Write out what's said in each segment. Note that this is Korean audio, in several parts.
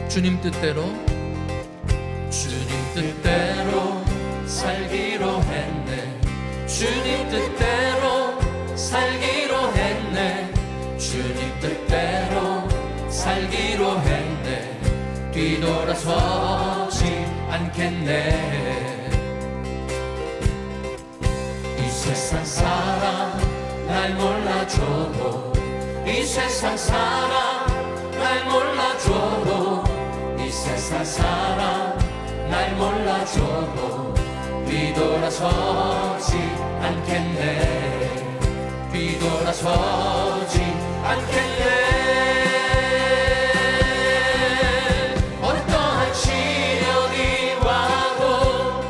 주님 뜻대로 살기로 했네. 주님 뜻대로 살기로 했네. 주님 뜻대로 살기로 했네. 뒤돌아서지 않겠네. 이 세상 사람 날 몰라줘도, 이 세상 사람 날 몰라줘도, 이 세상 사람 날 몰라줘도 뒤돌아서지 않겠네. 뒤돌아서지 않겠네. 어떠한 시련이 와도,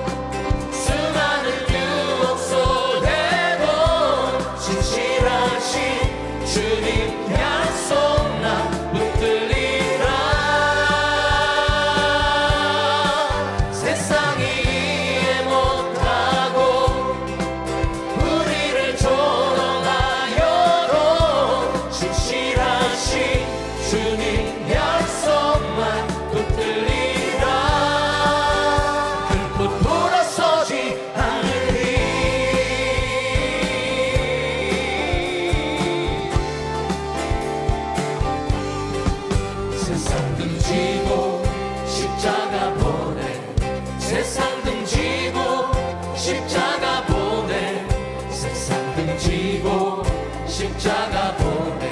수많은 유혹 속에도 진실하신 주님 약속 나 붙들리라. 세상이 이해 못하고 우리를 조롱하여도 진실하신 주님 약속만 붙들리라. 결코 돌아서지 않으리. 세상 등지고 십자가 보내, 세상 등지고 십자가 보내, 세상 등지고 십자가 보내.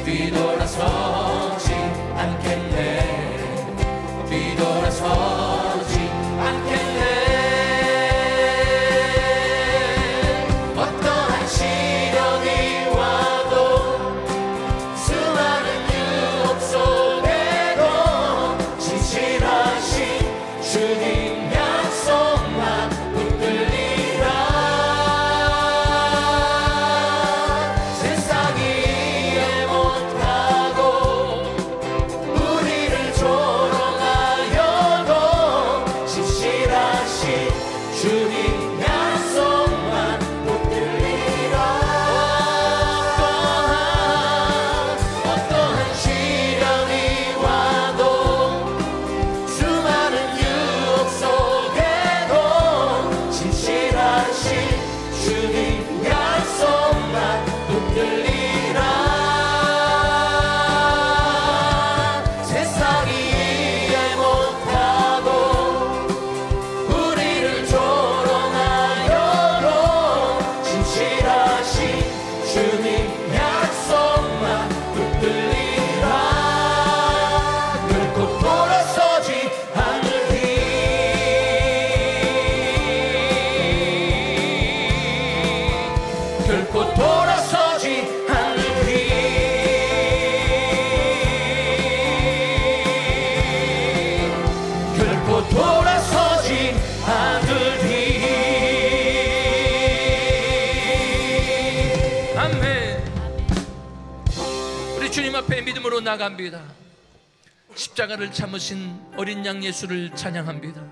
뒤돌아서지 않겠네. 뒤돌아서지 않겠네. 어떠한 시련이 와도, 수많은 유혹 속에도 진실하신 주님 약속만 붙들리라. 세상이 이해 못하고 우리를 조롱하여도 진실하신 주님 약속만 붙들리라. 어떠한 시련이 와도, 수많은 유혹 속에도 진실하신 주님 약속만 붙들리라. 세상이 이해 못하고 우리를 조롱하여도 진실하신 주님 약속만 붙들리라. 결코 돌아서지 않으리. 결코 돌아서지 않으리. 결코 돌아서지 않으리. 아멘. 우리 주님 앞에 믿음으로 나갑니다. 십자가를 참으신 어린 양 예수를 찬양합니다.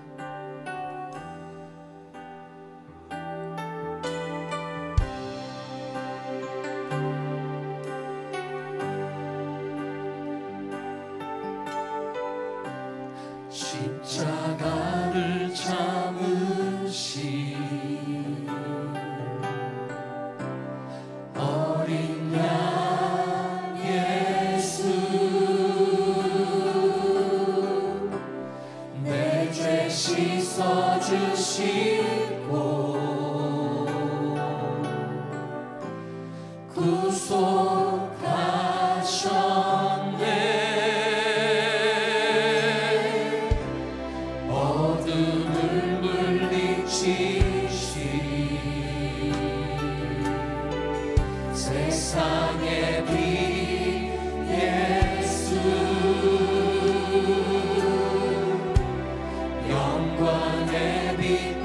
십자가를 참으신 어린 양 예수, 내 죄 씻어주시고 구속하셨네. 어둠을 물리치신 세상의 빛 예수, 영광의 빛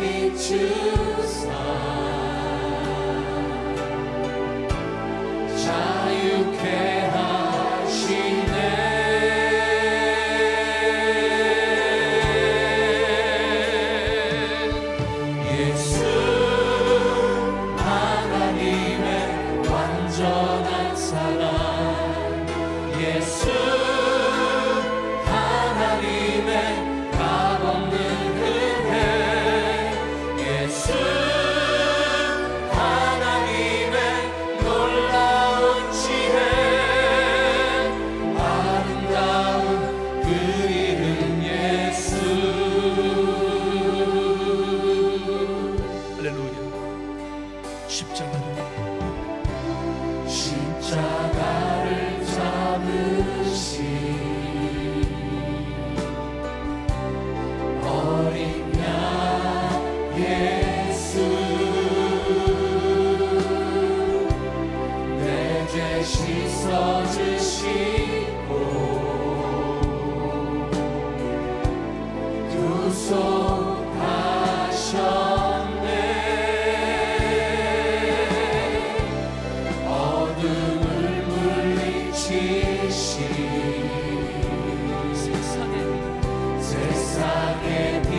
이름 예수. 할렐루야. 십자가를 잡으신 어린 양 예수, 내 죄 씻어주시고 구속하셨네. 어둠을 물리치신 세상의 빛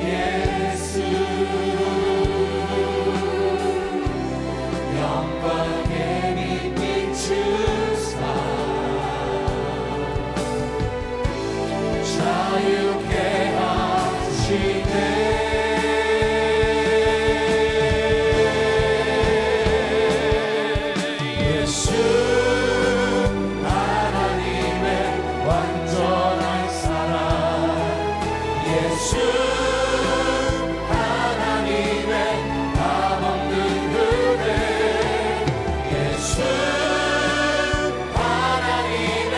예수, 영광의 빛 비추사 자유케 하시네. 예수 하나님의 완전한 사랑, 예수 하나님의 값없는 은혜, 예수 하나님의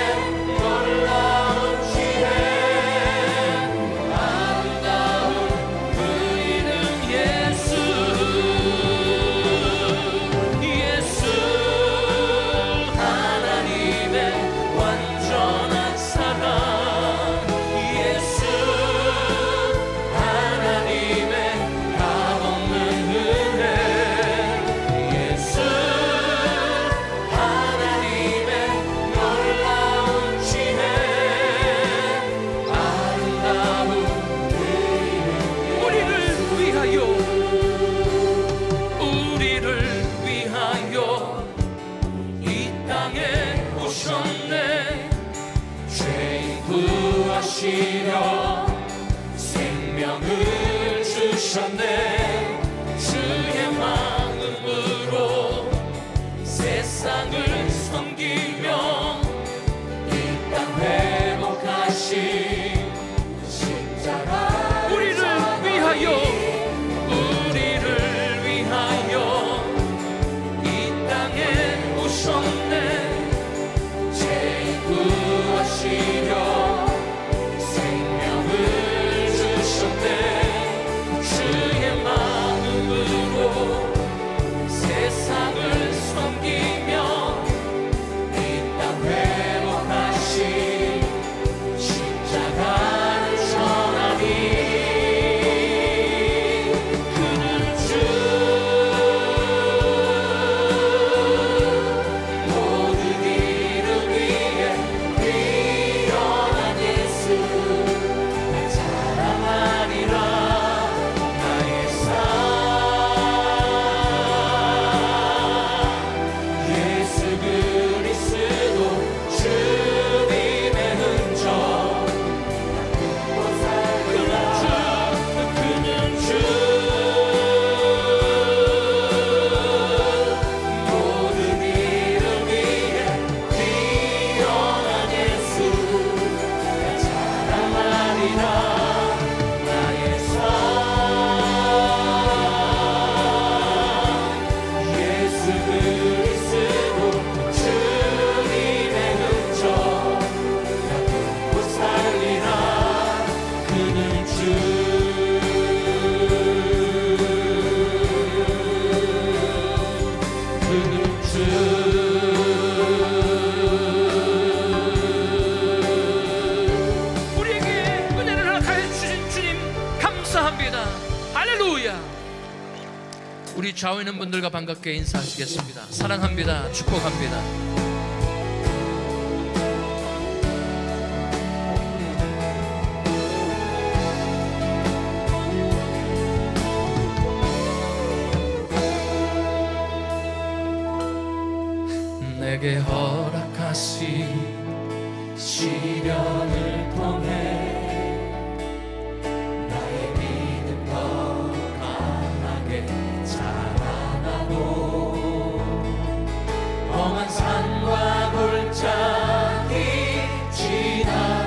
놀라운 지혜, 아름다운 그 이름 예수. 예수 하나님의 완전한 사랑, 예수 하나님의 값없는 은혜, 예수 하나님의 놀라운 지혜, 아름다운 그 이름 우리를 위하여, 우리를 위하여 이 땅에 오셨네. 죄인 구하시려 생명을 주셨네. 주의 마음으로 세상을 섬기며 이 땅 회복하신 십자가 우리를 위하여, 우리를 위하여 이 땅에 오셨네. 죄인 구하시려 생명을 주셨네. 주의 마음으로 세상을 섬기며 이 땅 회복하신 십자가를 전하니 그는 주 모든 이름 위에 뛰어난 예수, 날 자랑하리라 나의 삶. 예수 그리스도 주님의 흔적, 그는 주 모든 이름 위에 뛰어난 예수, 날 자랑하리라 나의 삶. 예수 그리스도 주님의 흔적, 나 듣고 살리라 그는 주. 그는 주. 우리에게 은혜를 허락하여 주신 주님 감사합니다. 할렐루야. 우리 좌우에 있는 분들과 반갑게 인사하시겠습니다. 사랑합니다. 축복합니다. 내게 허락하신 시련을 통해 나의 믿음 더 강하게 자라나고 험한 산과 골짜기 지나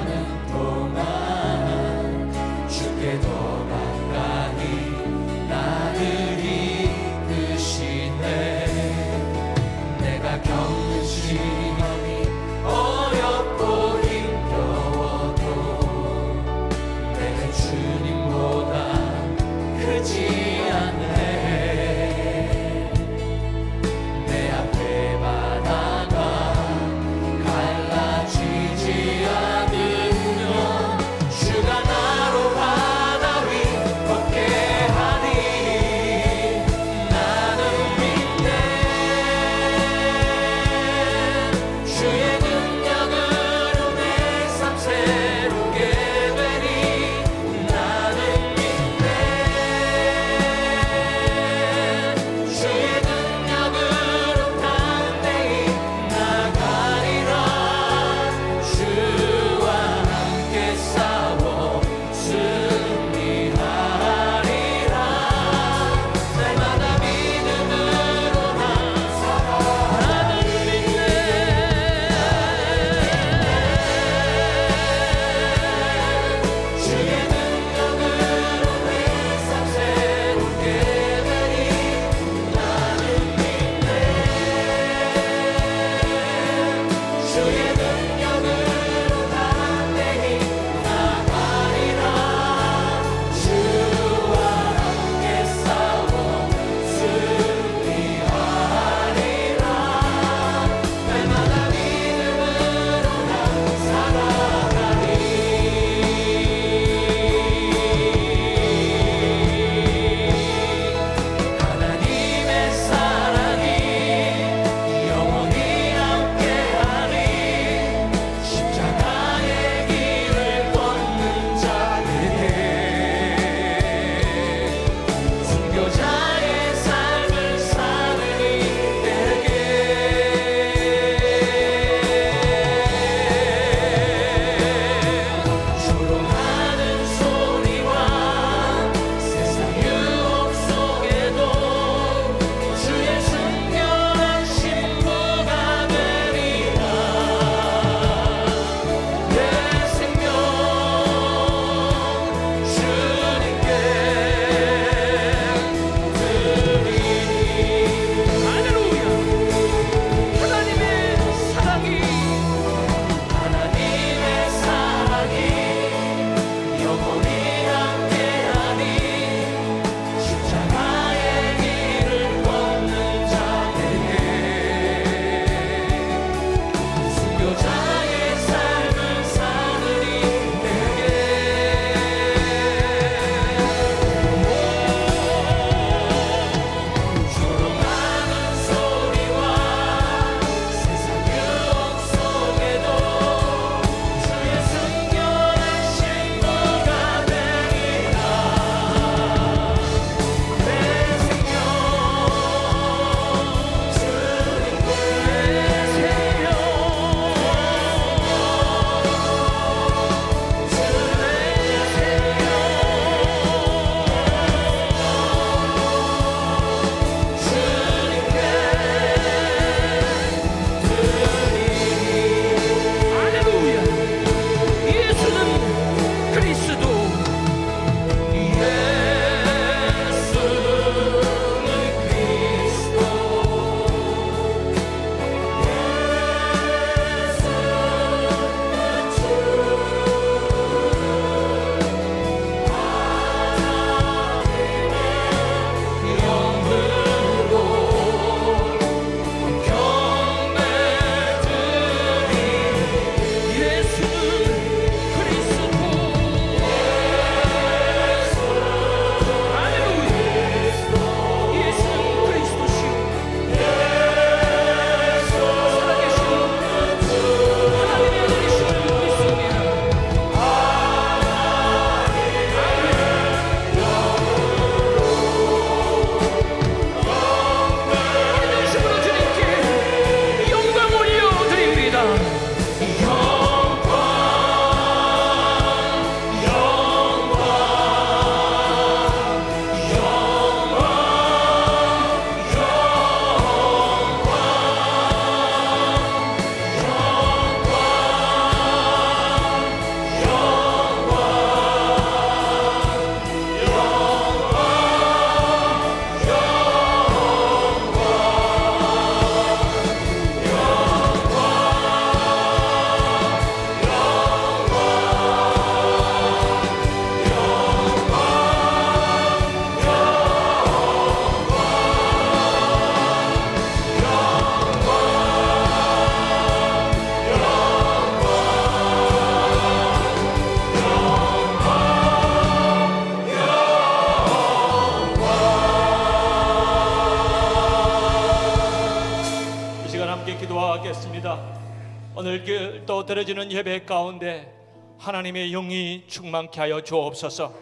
오늘도 드려지는 예배 가운데 하나님의 영이 충만케 하여 주옵소서.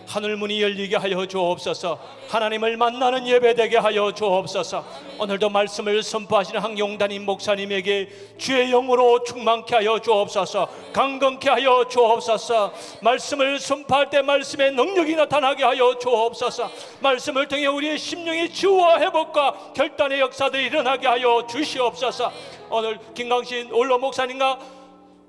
하늘문이 열리게 하여 주옵소서. 하나님을 만나는 예배되게 하여 주옵소서. 오늘도 말씀을 선포하시는 황용단임 목사님에게 주의 영으로 충만케 하여 주옵소서. 강건케 하여 주옵소서. 말씀을 선포할 때 말씀의 능력이 나타나게 하여 주옵소서. 말씀을 통해 우리의 심령의 치유와 회복과 결단의 역사들이 일어나게 하여 주시옵소서. 오늘 김강신 올로 목사님과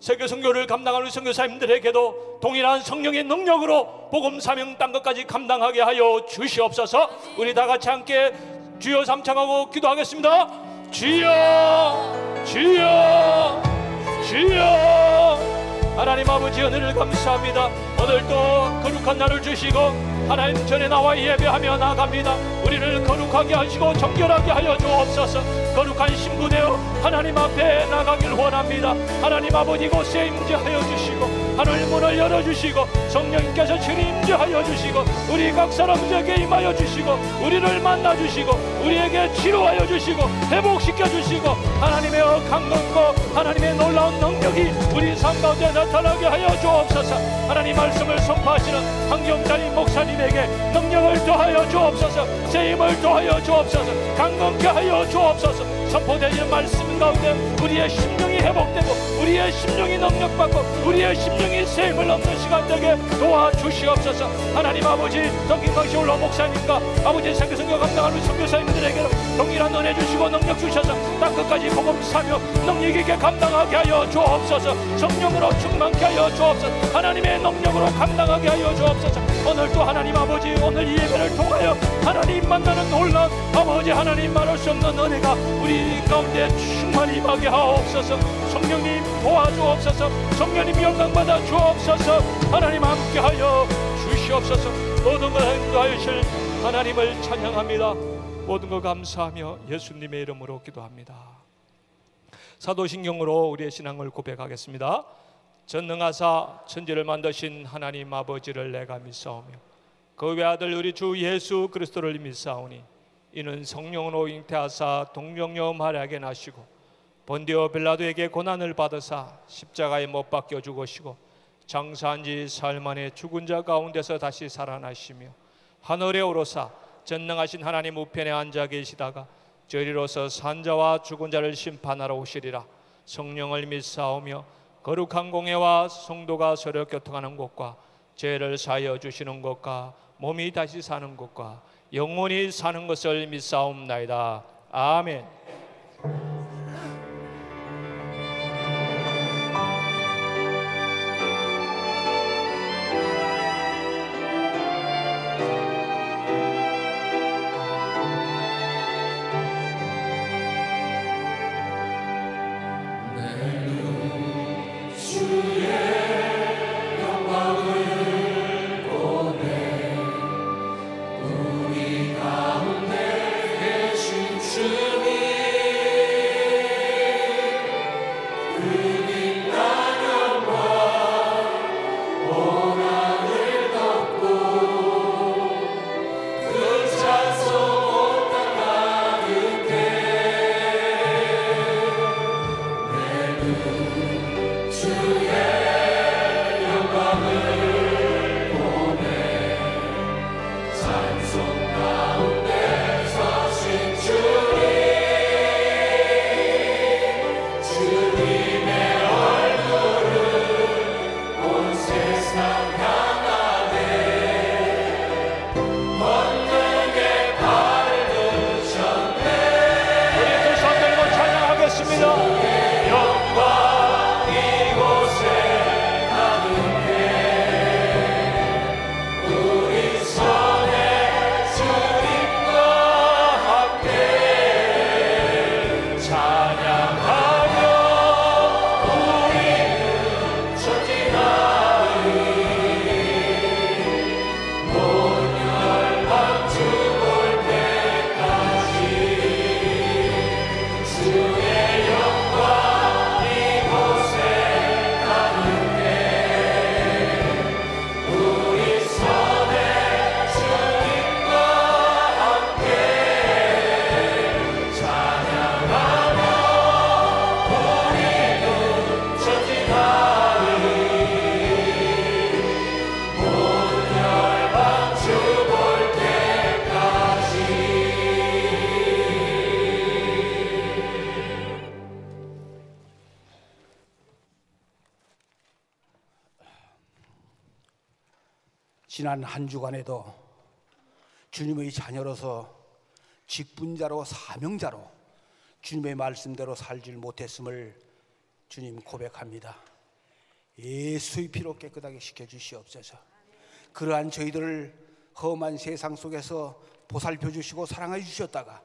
세계 선교를 감당하는 선교사님들에게도 동일한 성령의 능력으로 복음 사명 딴 것까지 감당하게 하여 주시옵소서. 우리 다 같이 함께 주여 삼창하고 기도하겠습니다. 주여 주여 주여. 하나님 아버지 은혜를 감사합니다. 오늘도 거룩한 날을 주시고 하나님 전에 나와 예배하며 나갑니다. 우리를 거룩하게 하시고 정결하게 하여 주옵소서. 거룩한 신부되어 하나님 앞에 나가길 원합니다. 하나님 아버지 곳에 임재하여 주시고 하늘 문을 열어주시고 성령님께서 친히 임재하여 주시고 우리 각 사람들에게 임하여 주시고 우리를 만나주시고 우리에게 치료하여 주시고 회복시켜 주시고 하나님의 강건고 하나님의 놀라운 능력이 우리 삶 가운데 나타나게 하여 주옵소서. 하나님 말씀을 선포하시는 황경단임 목사님에게 능력을 더하여 주옵소서. 세임을 더하여 주옵소서. 강건케 하여 주옵소서. 선포되는 말씀 가운데 우리의 심령이 회복되고 우리의 심령이 능력받고 우리의 심령이 세임을 얻는 시간 되게 도와주시옵소서. 하나님 아버지 성김강시 올라 목사님과 아버지 세계선교 감당하는 선교사님들에게 동일한 은혜 주시고 능력 주셔서 땅끝까지 복음 사며 능력 있게 감당하게 하여 주옵소서. 성령으로 충만케 하여 주옵소서. 하나님의 능력으로 감당하게 하여 주옵소서. 오늘도 하나님 아버지 오늘 이 예배를 통하여 하나님 만나는 놀라운 아버지 하나님 말할 수 없는 은혜가 우리 가운데 충만히 임하게 하옵소서. 성령님 도와주옵소서. 성령님 영광받아 주옵소서. 하나님 함께하여 주시옵소서. 모든 걸 행하실 하나님을 찬양합니다. 모든 걸 감사하며 예수님의 이름으로 기도합니다. 사도신경으로 우리의 신앙을 고백하겠습니다. 전능하사 천지를 만드신 하나님 아버지를 내가 믿사오며 그 외아들 우리 주 예수 그리스도를 믿사오니 이는 성령으로 잉태하사 동정녀 마리아에게 나시고 본디오 빌라도에게 고난을 받으사 십자가에 못 박혀 죽으시고 장사한 지 사흘 만에 죽은 자 가운데서 다시 살아나시며 하늘에 오르사 전능하신 하나님 우편에 앉아 계시다가 저리로서 산자와 죽은 자를 심판하러 오시리라. 성령을 믿사오며 거룩한 공회와 성도가 서로 교통하는 것과 죄를 사하여 주시는 것과 몸이 다시 사는 것과 영원히 사는 것을 믿사옵나이다. 아멘. 우리 가운데 계신 주님 지난 한 주간에도 주님의 자녀로서 직분자로 사명자로 주님의 말씀대로 살질 못했음을 주님 고백합니다. 예수의 피로 깨끗하게 씻겨주시옵소서. 그러한 저희들을 험한 세상 속에서 보살펴 주시고 사랑해 주셨다가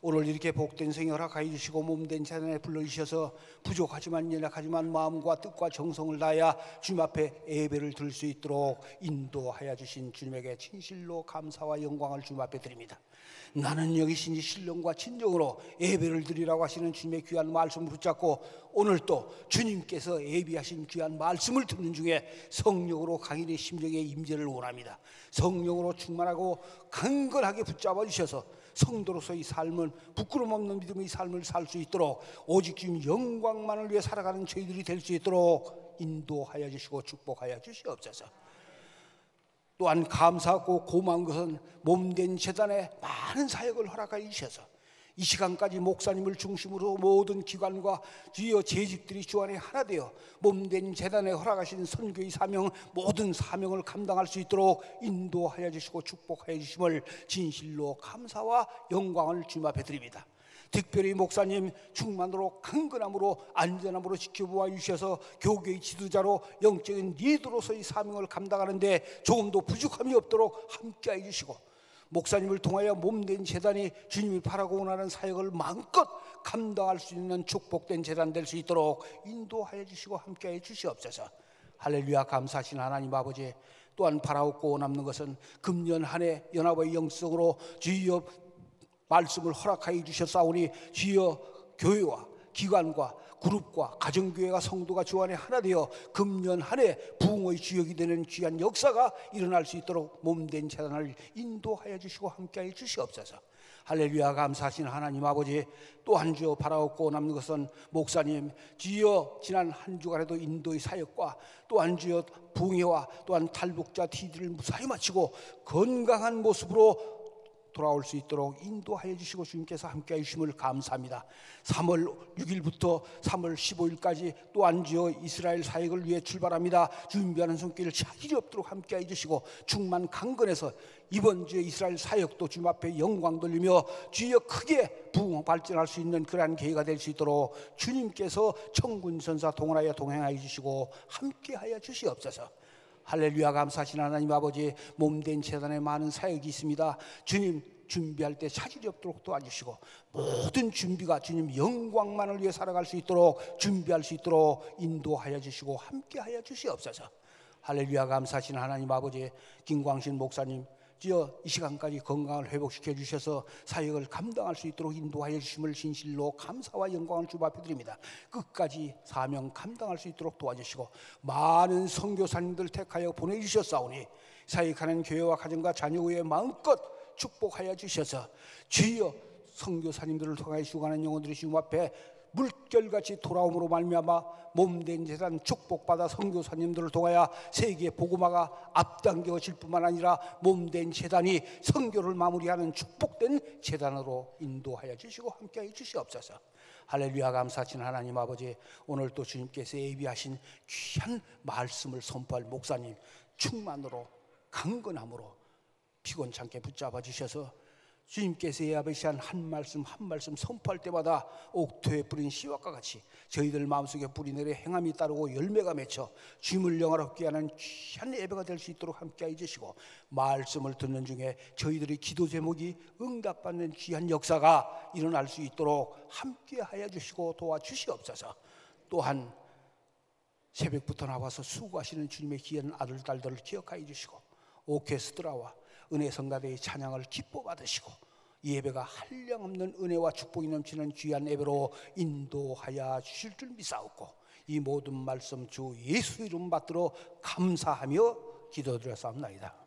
오늘 이렇게 복된 생을 허락하여 주시고 몸된 재단에 불러주셔서 부족하지만 연약하지만 마음과 뜻과 정성을 다하여 주님 앞에 예배를 드릴 수 있도록 인도하여 주신 주님에게 진실로 감사와 영광을 주님 앞에 드립니다. 나는 여기신지 신령과 진정으로 예배를 드리라고 하시는 주님의 귀한 말씀을 붙잡고 오늘 또 주님께서 예비하신 귀한 말씀을 듣는 중에 성령으로 강인의 심령에 임재를 원합니다. 성령으로 충만하고 강건하게 붙잡아 주셔서 성도로서의 삶은 부끄럼 없는 믿음의 삶을 살 수 있도록 오직 주님 영광만을 위해 살아가는 저희들이 될 수 있도록 인도하여 주시고 축복하여 주시옵소서. 또한 감사하고 고마운 것은 몸된 재단에 많은 사역을 허락하여 주셔서 이 시간까지 목사님을 중심으로 모든 기관과 주여 재직들이 주 안에 하나 되어 몸된 재단에 허락하신 선교의 사명 모든 사명을 감당할 수 있도록 인도하여 주시고 축복하여 주심을 진실로 감사와 영광을 주님 앞에 드립니다. 특별히 목사님 충만으로 강건함으로 안전함으로 지켜보아 주셔서 교계의 지도자로 영적인 리더로서의 사명을 감당하는데 조금도 부족함이 없도록 함께해 주시고 목사님을 통하여 몸된 재단이 주님이 바라고 원하는 사역을 마음껏 감당할 수 있는 축복된 재단 될 수 있도록 인도하여 주시고 함께해 주시옵소서. 할렐루야. 감사하신 하나님 아버지, 또한 바라옵고 원하는 것은 금년 한 해 연합의 영성으로 주여 말씀을 허락하여 주셨사오니 주여 교회와 기관과 그룹과 가정교회가 성도가 주 안에 하나 되어 금년 한 해 부흥의 주역이 되는 귀한 역사가 일어날 수 있도록 몸된 재단을 인도하여 주시고 함께하여 주시옵소서. 할렐루야. 감사하신 하나님 아버지, 또 한 주 바라옵고 남는 것은 목사님 주여 지난 한 주간에도 인도의 사역과 또한 주여 부흥회와 또한 탈북자 TD를 무사히 마치고 건강한 모습으로 돌아올 수 있도록 인도하여 주시고 주님께서 함께해 주심을 감사합니다. 3월 6일부터 3월 15일까지 또한 주여 이스라엘 사역을 위해 출발합니다. 준비하는 손길을 차질이 없도록 함께해 주시고 충만 강건해서 이번 주에 이스라엘 사역도 주님 앞에 영광 돌리며 주여 크게 부흥 발전할 수 있는 그러한 계기가 될 수 있도록 주님께서 천군천사 동원하여 동행하여 주시고 함께하여 주시옵소서. 할렐루야. 감사하신 하나님 아버지, 몸된 재단에 많은 사역이 있습니다. 주님 준비할 때 차질이 없도록 도와주시고 모든 준비가 주님 영광만을 위해 살아갈 수 있도록 준비할 수 있도록 인도하여 주시고 함께하여 주시옵소서. 할렐루야. 감사하신 하나님 아버지, 김광신 목사님 주여 이 시간까지 건강을 회복시켜 주셔서 사역을 감당할 수 있도록 인도하여 주심을 진실로 감사와 영광을 주님 앞에 드립니다. 끝까지 사명 감당할 수 있도록 도와주시고 많은 선교사님들 택하여 보내주셨사오니 사역하는 교회와 가정과 자녀 위에 마음껏 축복하여 주셔서 주여 선교사님들을 통하여 죽어가는 영혼들이 주님 앞에 물결같이 돌아옴으로 말미암아 몸된 재단 축복받아 선교사님들을 통하여 세계 복음화가 앞당겨질 뿐만 아니라 몸된 재단이 선교를 마무리하는 축복된 재단으로 인도하여 주시고 함께하여 주시옵소서. 할렐루야. 감사하신 하나님 아버지, 오늘 또 주님께서 예비하신 귀한 말씀을 선포할 목사님 충만으로 강건함으로 피곤찮게 붙잡아 주셔서 주님께서 예비하신 한 말씀 한 말씀 선포할 때마다 옥토에 뿌린 씨앗과 같이 저희들 마음속에 뿌리 내려 행함이 따르고 열매가 맺혀 주님을 영화롭게 하는 귀한 예배가 될 수 있도록 함께해 주시고 말씀을 듣는 중에 저희들의 기도 제목이 응답받는 귀한 역사가 일어날 수 있도록 함께하여 주시고 도와주시옵소서. 또한 새벽부터 나와서 수고하시는 주님의 귀한 아들 딸들을 기억하여 주시고 오케스트라와 은혜 성가대의 찬양을 기뻐 받으시고 예배가 한량없는 은혜와 축복이 넘치는 귀한 예배로 인도하여 주실 줄 믿사옵고 이 모든 말씀 주 예수 이름 받들어 감사하며 기도드렸사옵나이다.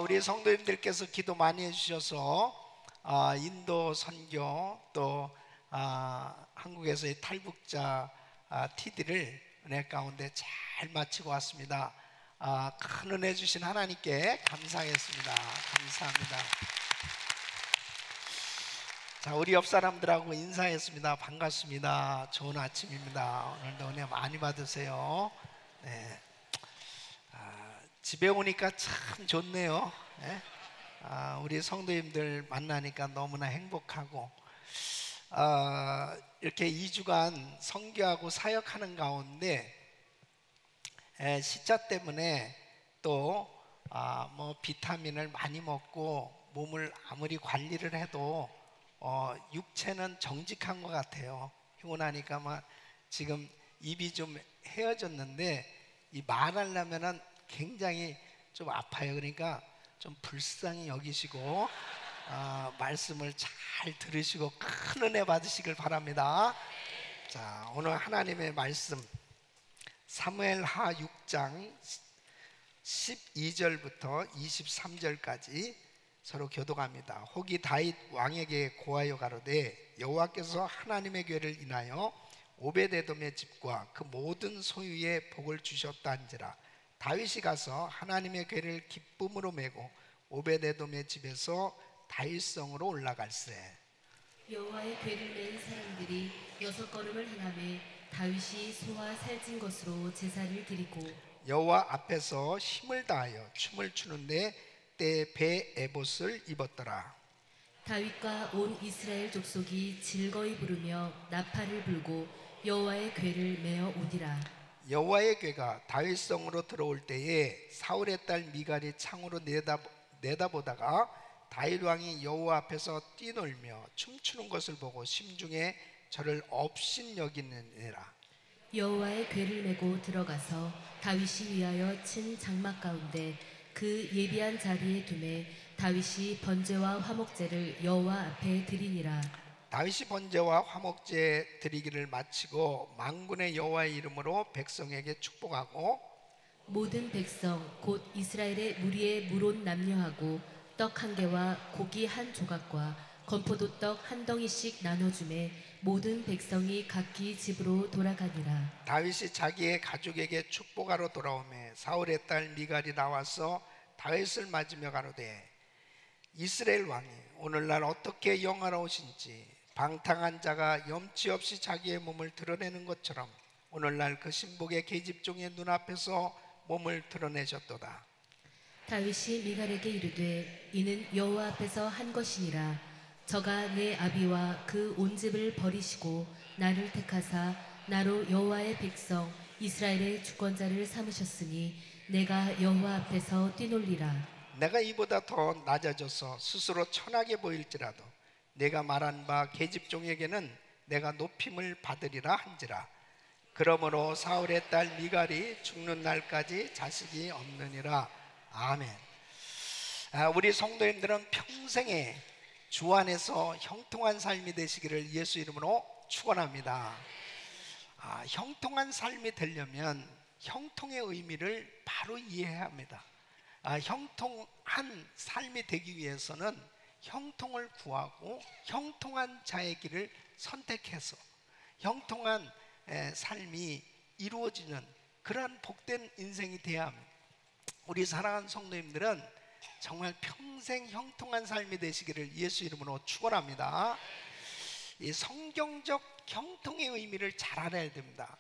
우리 성도님들께서 기도 많이 해주셔서 인도 선교 또 한국에서의 탈북자 TD를 은혜 가운데 잘 마치고 왔습니다. 큰 은혜 주신 하나님께 감사하겠습니다. 감사합니다. 자, 우리 옆 사람들하고 인사했습니다. 반갑습니다. 좋은 아침입니다. 오늘도 은혜 많이 받으세요. 네. 집에 오니까 참 좋네요. 네? 우리 성도님들 만나니까 너무나 행복하고 이렇게 2주간 선교하고 사역하는 가운데 시차 때문에 또 뭐 비타민을 많이 먹고 몸을 아무리 관리를 해도 육체는 정직한 것 같아요. 피곤하니까 막 지금 입이 좀 헤어졌는데 이 말하려면은 굉장히 좀 아파요. 그러니까 좀 불쌍히 여기시고 말씀을 잘 들으시고 큰 은혜 받으시길 바랍니다. 자, 오늘 하나님의 말씀 사무엘하 6장 12절부터 23절까지 서로 교독합니다. 혹이 다윗 왕에게 고하여 가로되 여호와께서 하나님의 궤를 인하여 오베데돔의 집과 그 모든 소유에 복을 주셨다 한지라. 다윗이 가서 하나님의 궤를 기쁨으로 메고 오베데돔의 집에서 다윗성으로 올라갈세. 여호와의 궤를 맨 사람들이 6걸음을 행하며 다윗이 소와 살찐 것으로 제사를 드리고 여호와 앞에서 힘을 다하여 춤을 추는데 때에 배 에봇을 입었더라. 다윗과 온 이스라엘 족속이 즐거이 부르며 나팔을 불고 여호와의 궤를 메어 오니라. 여호와의 궤가 다윗성으로 들어올 때에 사울의 딸 미갈이 창으로 내다보다가 다윗 왕이 여호와 앞에서 뛰놀며 춤추는 것을 보고 심중에 저를 업신 여기느니라. 여호와의 궤를 메고 들어가서 다윗이 위하여 친 장막 가운데 그 예비한 자리에 두매 다윗이 번제와 화목제를 여호와 앞에 드리니라. 다윗이 번제와 화목제 드리기를 마치고 만군의 여호와의 이름으로 백성에게 축복하고 모든 백성 곧 이스라엘의 무리의 물온 남녀하고 떡 한 개와 고기 한 조각과 건포도 떡 한 덩이씩 나눠주매 모든 백성이 각기 집으로 돌아가니라. 다윗이 자기의 가족에게 축복하러 돌아오매 사울의 딸 미갈이 나와서 다윗을 맞으며 가로되 이스라엘 왕이 오늘날 어떻게 영화로우신지 방탕한 자가 염치 없이 자기의 몸을 드러내는 것처럼 오늘날 그 신복의 계집종의 눈앞에서 몸을 드러내셨도다. 다윗이 미갈에게 이르되 이는 여호와 앞에서 한 것이니라. 저가 내 아비와 그 온 집을 버리시고 나를 택하사 나로 여호와의 백성 이스라엘의 주권자를 삼으셨으니 내가 여호와 앞에서 뛰놀리라. 내가 이보다 더 낮아져서 스스로 천하게 보일지라도 내가 말한 바 계집종에게는 내가 높임을 받으리라 한지라. 그러므로 사울의 딸 미갈이 죽는 날까지 자식이 없느니라. 아멘. 우리 성도님들은 평생에 주 안에서 형통한 삶이 되시기를 예수 이름으로 축원합니다. 형통한 삶이 되려면 형통의 의미를 바로 이해해야 합니다. 형통한 삶이 되기 위해서는 형통을 구하고 형통한 자의 길을 선택해서 형통한 삶이 이루어지는 그러한 복된 인생이 돼야 합니다. 우리 사랑하는 성도님들은 정말 평생 형통한 삶이 되시기를 예수 이름으로 축원합니다. 이 성경적 형통의 의미를 잘 알아야 됩니다.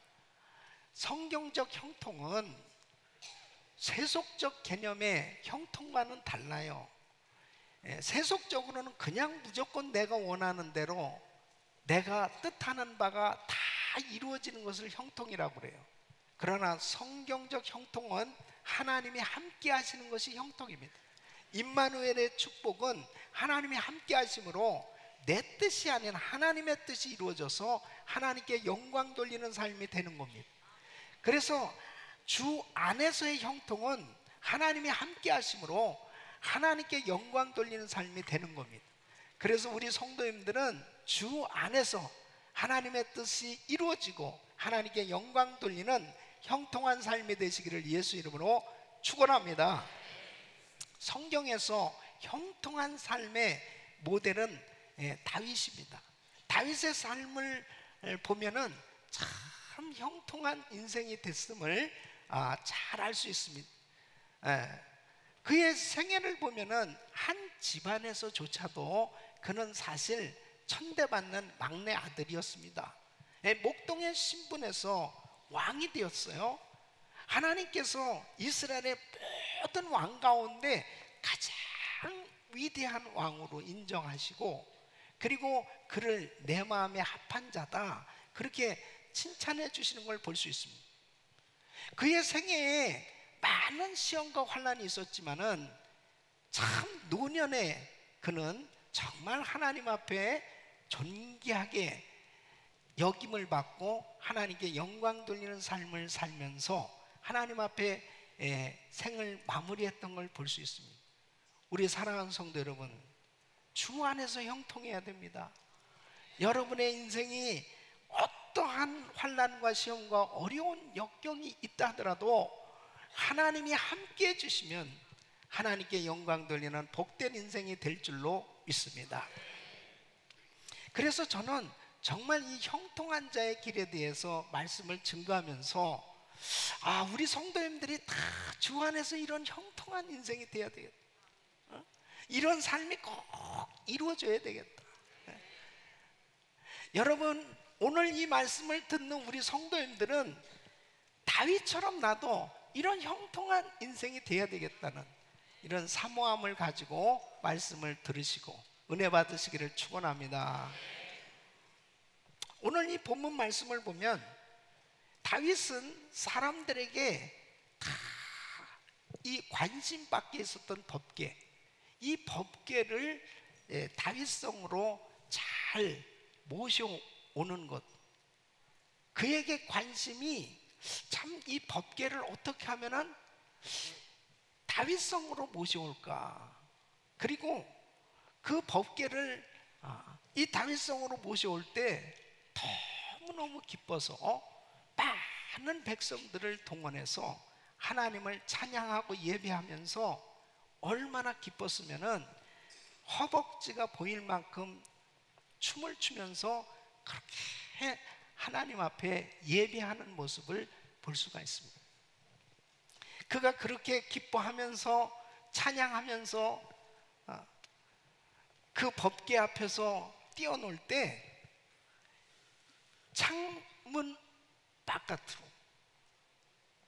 성경적 형통은 세속적 개념의 형통과는 달라요. 세속적으로는 그냥 무조건 내가 원하는 대로 내가 뜻하는 바가 다 이루어지는 것을 형통이라고 그래요. 그러나 성경적 형통은 하나님이 함께 하시는 것이 형통입니다. 임마누엘의 축복은 하나님이 함께 하심으로 내 뜻이 아닌 하나님의 뜻이 이루어져서 하나님께 영광 돌리는 삶이 되는 겁니다. 그래서 주 안에서의 형통은 하나님이 함께 하심으로 하나님께 영광 돌리는 삶이 되는 겁니다. 그래서 우리 성도님들은 주 안에서 하나님의 뜻이 이루어지고 하나님께 영광 돌리는 형통한 삶이 되시기를 예수 이름으로 축원합니다. 성경에서 형통한 삶의 모델은 다윗입니다. 다윗의 삶을 보면은 참 형통한 인생이 됐음을 잘 알 수 있습니다. 그의 생애를 보면은 한 집안에서조차도 그는 사실 천대받는 막내 아들이었습니다. 목동의 신분에서 왕이 되었어요. 하나님께서 이스라엘의 모든 왕 가운데 가장 위대한 왕으로 인정하시고, 그리고 그를 내 마음에 합한 자다, 그렇게 칭찬해 주시는 걸 볼 수 있습니다. 그의 생애에 많은 시험과 환난이 있었지만은 참 노년에 그는 정말 하나님 앞에 존귀하게 여김을 받고 하나님께 영광 돌리는 삶을 살면서 하나님 앞에 생을 마무리했던 걸 볼 수 있습니다. 우리 사랑하는 성도 여러분, 주 안에서 형통해야 됩니다. 여러분의 인생이 어떠한 환난과 시험과 어려운 역경이 있다 하더라도 하나님이 함께 해주시면 하나님께 영광 돌리는 복된 인생이 될 줄로 믿습니다. 그래서 저는 정말 이 형통한 자의 길에 대해서 말씀을 증거하면서 우리 성도님들이 다 주 안에서 이런 형통한 인생이 되어야 되겠다, 이런 삶이 꼭 이루어져야 되겠다. 여러분, 오늘 이 말씀을 듣는 우리 성도님들은 다윗처럼 나도 이런 형통한 인생이 되어야 되겠다는 이런 사모함을 가지고 말씀을 들으시고 은혜 받으시기를 축원합니다. 오늘 이 본문 말씀을 보면 다윗은 사람들에게 다 이 관심 밖에 있었던 법궤, 이 법궤를 다윗성으로 잘 모셔오는 것, 그에게 관심이 참 이 법궤를 어떻게 하면은 다윗성으로 모셔올까, 그리고 그 법궤를 이 다윗성으로 모셔올 때 너무너무 기뻐서 많은 백성들을 동원해서 하나님을 찬양하고 예배하면서 얼마나 기뻤으면은 허벅지가 보일 만큼 춤을 추면서 그렇게 하나님 앞에 예배하는 모습을 볼 수가 있습니다. 그가 그렇게 기뻐하면서 찬양하면서 그 법궤 앞에서 뛰어놀 때 창문 바깥으로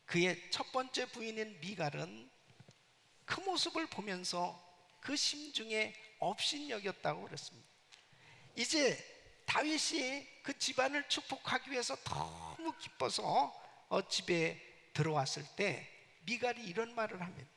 그의 첫 번째 부인인 미갈은 그 모습을 보면서 그 심중에 업신여겼다고 그랬습니다. 이제 다윗이 그 집안을 축복하기 위해서 너무 기뻐서 집에 들어왔을 때 미갈이 이런 말을 합니다.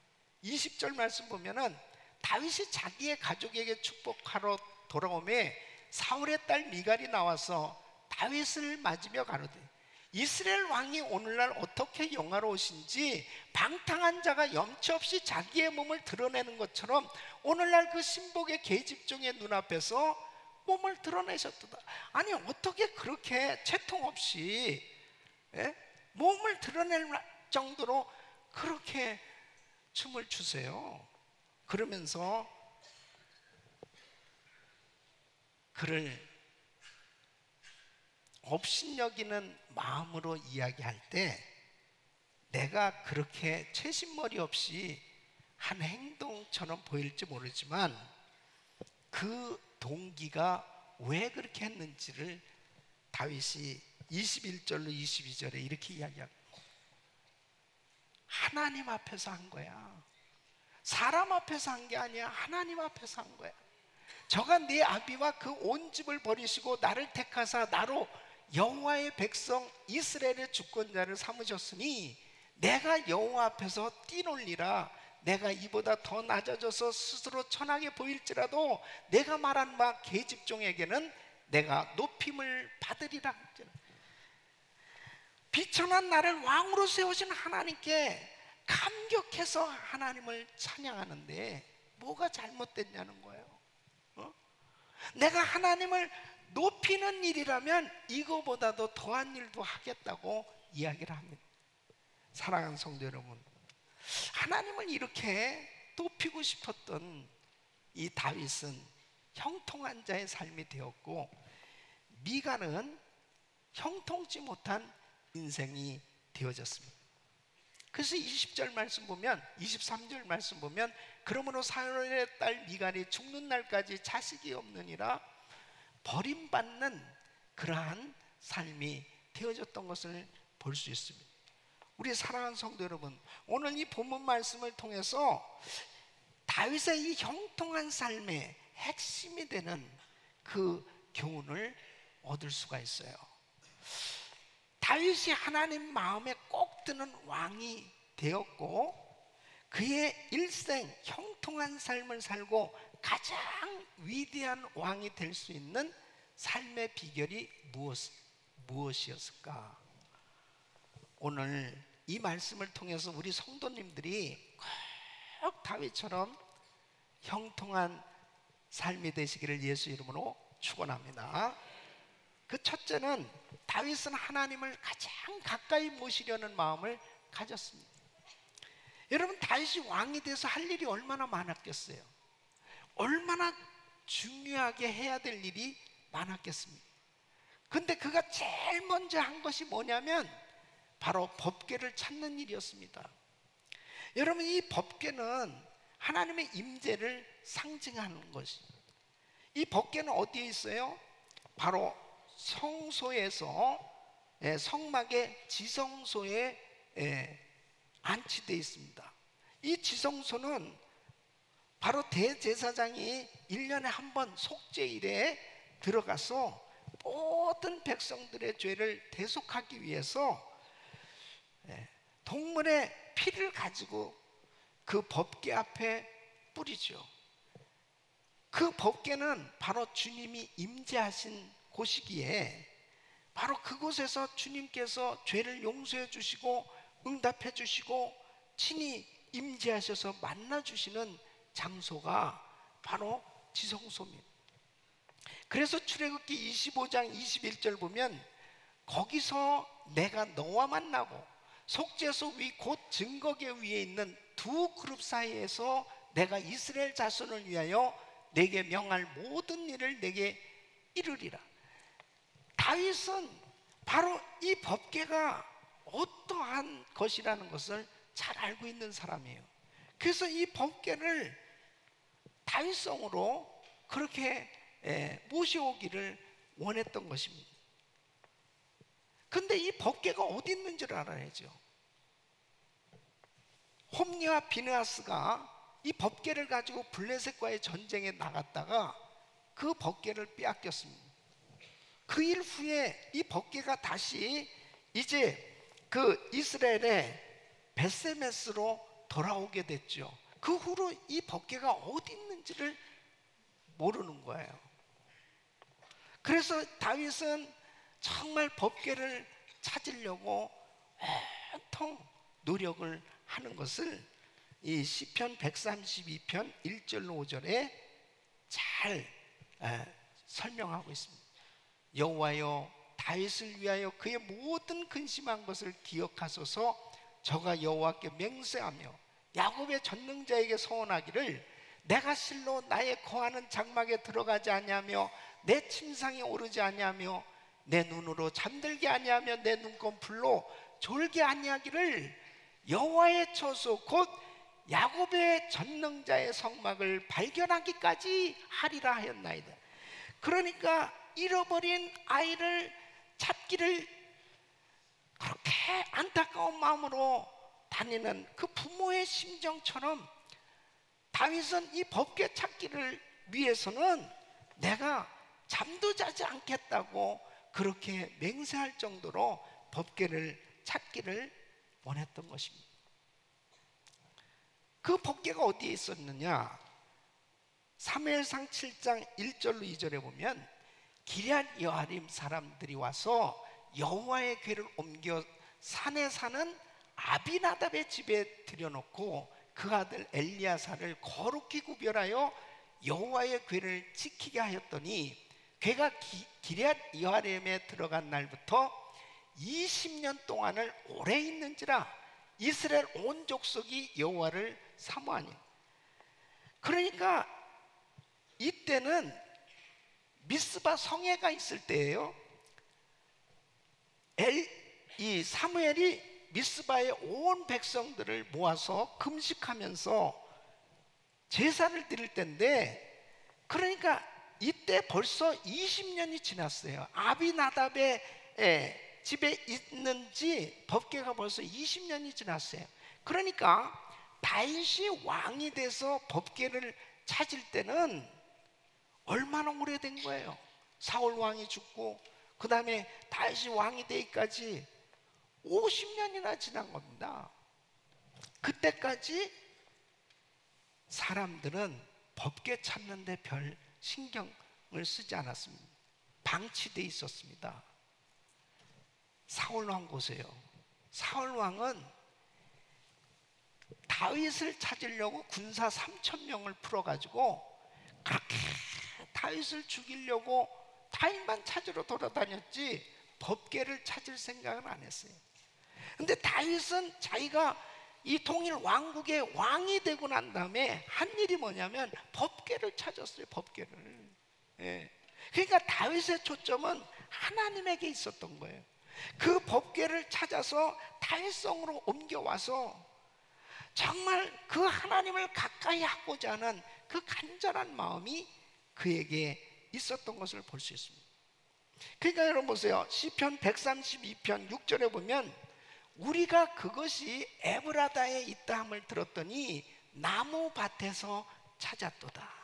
20절 말씀 보면은 다윗이 자기의 가족에게 축복하러 돌아오매 사울의 딸 미갈이 나와서 다윗을 맞으며 가로되, 이스라엘 왕이 오늘날 어떻게 영화로우신지 방탕한 자가 염치 없이 자기의 몸을 드러내는 것처럼 오늘날 그 신복의 계집종의 눈앞에서 몸을 드러내셨도다. 아니, 어떻게 그렇게 채통 없이 몸을 드러낼 정도로 그렇게 춤을 추세요? 그러면서 그를 업신여기는 마음으로 이야기할 때 내가 그렇게 채신머리 없이 한 행동처럼 보일지 모르지만 그 동기가 왜 그렇게 했는지를 다윗이 21절로 22절에 이렇게 이야기합니다. 하나님 앞에서 한 거야. 사람 앞에서 한 게 아니야. 하나님 앞에서 한 거야. 저가 내 아비와 그 온 집을 버리시고 나를 택하사 나로 여호와의 백성 이스라엘의 주권자를 삼으셨으니 내가 여호와 앞에서 뛰놀리라. 내가 이보다 더 낮아져서 스스로 천하게 보일지라도 내가 말한 바 계집종에게는 내가 높임을 받으리라. 비천한 나를 왕으로 세우신 하나님께 감격해서 하나님을 찬양하는데 뭐가 잘못됐냐는 거예요. 내가 하나님을 높이는 일이라면 이거보다도 더한 일도 하겠다고 이야기를 합니다. 사랑하는 성도 여러분, 하나님을 이렇게 높이고 싶었던 이 다윗은 형통한 자의 삶이 되었고, 미가는 형통치 못한 인생이 되어졌습니다. 그래서 20절 말씀 보면, 23절 말씀 보면, 그러므로 사울의 딸 미갈이 죽는 날까지 자식이 없느니라 버림받는 그러한 삶이 되어졌던 것을 볼 수 있습니다. 우리 사랑하는 성도 여러분, 오늘 이 본문 말씀을 통해서 다윗의 이 형통한 삶의 핵심이 되는 그 교훈을 얻을 수가 있어요. 다윗이 하나님 마음에 꼭 드는 왕이 되었고, 그의 일생 형통한 삶을 살고 가장 위대한 왕이 될 수 있는 삶의 비결이 무엇이었을까? 오늘 이 말씀을 통해서 우리 성도님들이 꼭 다윗처럼 형통한 삶이 되시기를 예수 이름으로 축원합니다. 그 첫째는, 다윗은 하나님을 가장 가까이 모시려는 마음을 가졌습니다. 여러분, 다윗이 왕이 돼서 할 일이 얼마나 많았겠어요? 얼마나 중요하게 해야 될 일이 많았겠습니까? 근데 그가 제일 먼저 한 것이 뭐냐면 바로 법궤를 찾는 일이었습니다. 여러분, 이 법궤는 하나님의 임재를 상징하는 것입니다. 이 법궤는 어디에 있어요? 바로 성소에서, 성막의 지성소에 안치되어 있습니다. 이 지성소는 바로 대제사장이 1년에 한 번 속죄일에 들어가서 모든 백성들의 죄를 대속하기 위해서 동물의 피를 가지고 그 법궤 앞에 뿌리죠. 그 법궤는 바로 주님이 임재하신 곳이기에 바로 그곳에서 주님께서 죄를 용서해 주시고 응답해 주시고 친히 임재하셔서 만나 주시는 장소가 바로 지성소입니다. 그래서 출애굽기 25장 21절 보면, 거기서 내가 너와 만나고 속죄소 위 곧 증거궤 위에 있는 두 그룹 사이에서 내가 이스라엘 자손을 위하여 내게 명할 모든 일을 내게 이루리라. 다윗은 바로 이 법궤가 어떠한 것이라는 것을 잘 알고 있는 사람이에요. 그래서 이 법궤를 다윗성으로 그렇게 모셔오기를 원했던 것입니다. 근데 이 법궤가 어디 있는지를 알아야죠. 홈리와 비느하스가 이 법궤를 가지고 블레셋과의 전쟁에 나갔다가 그 법궤를 빼앗겼습니다. 그 일 후에 이 법궤가 다시 이제 그 이스라엘의 벳세메스로 돌아오게 됐죠. 그 후로 이 법궤가 어디 있는지를 모르는 거예요. 그래서 다윗은 정말 법궤를 찾으려고 온통 노력을 하는 것을 이 시편 132편 1절로 5절에 잘 설명하고 있습니다. 여호와여, 다윗을 위하여 그의 모든 근심한 것을 기억하소서. 저가 여호와께 맹세하며 야곱의 전능자에게 서원하기를 내가 실로 나의 거하는 장막에 들어가지 아니하며 내 침상에 오르지 아니하며 내 눈으로 잠들게 아니하며 내 눈꺼풀로 졸게 아니하기를 여호와의 처소 곧 야곱의 전능자의 성막을 발견하기까지 하리라 하였나이다. 그러니까 잃어버린 아이를 찾기를 그렇게 안타까운 마음으로 다니는 그 부모의 심정처럼 다윗은 이 법궤 찾기를 위해서는 내가 잠도 자지 않겠다고 그렇게 맹세할 정도로 법궤를 찾기를 원했던 것입니다. 그 법궤가 어디에 있었느냐? 사무엘상 7장 1절로 2절에 보면 기럇 여아림 사람들이 와서 여호와의 궤를 옮겨 산에 사는 아비나답의 집에 들여놓고 그 아들 엘리야사를 거룩히 구별하여 여호와의 궤를 지키게 하였더니 궤가 기럇 여아림에 들어간 날부터 20년 동안을 오래 있는지라 이스라엘 온 족속이 여호와를 사모하니. 그러니까 이때는 미스바 성회가 있을 때예요. 이 사무엘이 미스바의 온 백성들을 모아서 금식하면서 제사를 드릴 때인데, 그러니까 이때 벌써 20년이 지났어요. 아비나답의 집에 있는지 법궤가 벌써 20년이 지났어요. 그러니까 다윗이 왕이 돼서 법궤를 찾을 때는 얼마나 오래된 거예요. 사울 왕이 죽고 그 다음에 다윗이 왕이 되기까지 50년이나 지난 겁니다. 그때까지 사람들은 법궤 찾는데 별 신경을 쓰지 않았습니다. 방치되어 있었습니다. 사울 왕 보세요. 사울 왕은 다윗을 찾으려고 군사 3,000명을 풀어가지고 그렇게 다윗을 죽이려고 다윗만 찾으러 돌아다녔지 법궤를 찾을 생각은 안 했어요. 근데 다윗은 자기가 이 통일 왕국의 왕이 되고 난 다음에 한 일이 뭐냐면 법궤를 찾았어요. 법궤를. 예. 그러니까 다윗의 초점은 하나님에게 있었던 거예요. 그 법궤를 찾아서 다윗성으로 옮겨와서 정말 그 하나님을 가까이 하고자 하는 그 간절한 마음이 그에게 있었던 것을 볼 수 있습니다. 그러니까 여러분 보세요. 시편 132편 6절에 보면 우리가 그것이 에브라다에 있다 함을 들었더니 나무 밭에서 찾았도다.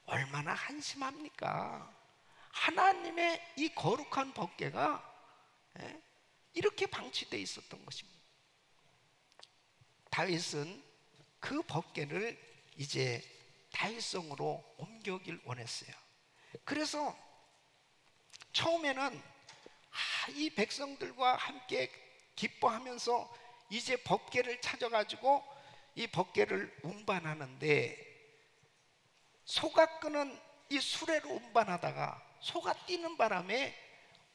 얼마나 한심합니까? 하나님의 이 거룩한 법궤가 이렇게 방치되어 있었던 것입니다. 다윗은 그 법궤를 이제 다윗성으로 옮겨오길 원했어요. 그래서 처음에는 이 백성들과 함께 기뻐하면서 이제 법궤를 찾아가지고 이 법궤를 운반하는데, 소가 끄는 이 수레로 운반하다가 소가 뛰는 바람에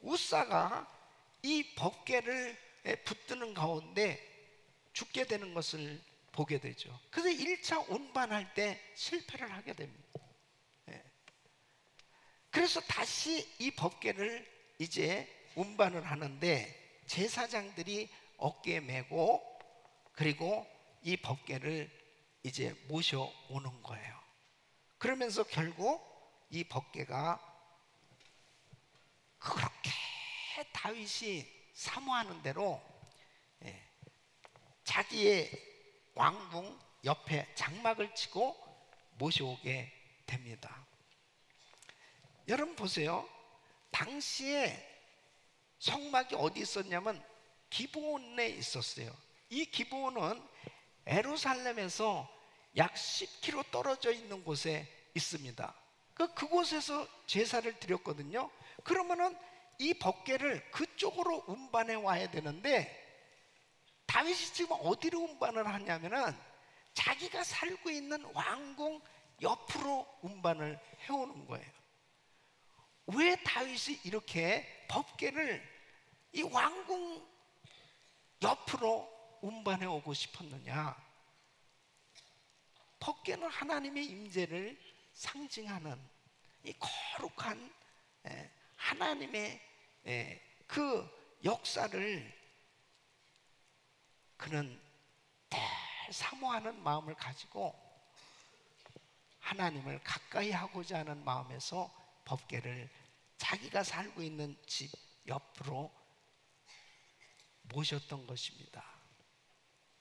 우사가 이 법궤를 붙드는 가운데 죽게 되는 것을 보게 되죠. 그래서 1차 운반할 때 실패를 하게 됩니다. 그래서 다시 이 법궤를 이제 운반을 하는데 제사장들이 어깨에 메고 그리고 이 법궤를 이제 모셔오는 거예요. 그러면서 결국 이 법궤가 그렇게 다윗이 사모하는 대로 자기의 왕궁 옆에 장막을 치고 모셔오게 됩니다. 여러분 보세요. 당시에 성막이 어디 있었냐면 기브온에 있었어요. 이 기브온은 예루살렘에서 약 10km 떨어져 있는 곳에 있습니다. 그곳에서 제사를 드렸거든요. 그러면은 이 법궤를 그쪽으로 운반해 와야 되는데 다윗이 지금 어디로 운반을 하냐면은 자기가 살고 있는 왕궁 옆으로 운반을 해오는 거예요. 왜 다윗이 이렇게 법궤를 이 왕궁 옆으로 운반해 오고 싶었느냐? 법궤는 하나님의 임재를 상징하는 이 거룩한 하나님의 그 역사를 그는 늘 사모하는 마음을 가지고 하나님을 가까이 하고자 하는 마음에서 법궤를 자기가 살고 있는 집 옆으로 모셨던 것입니다.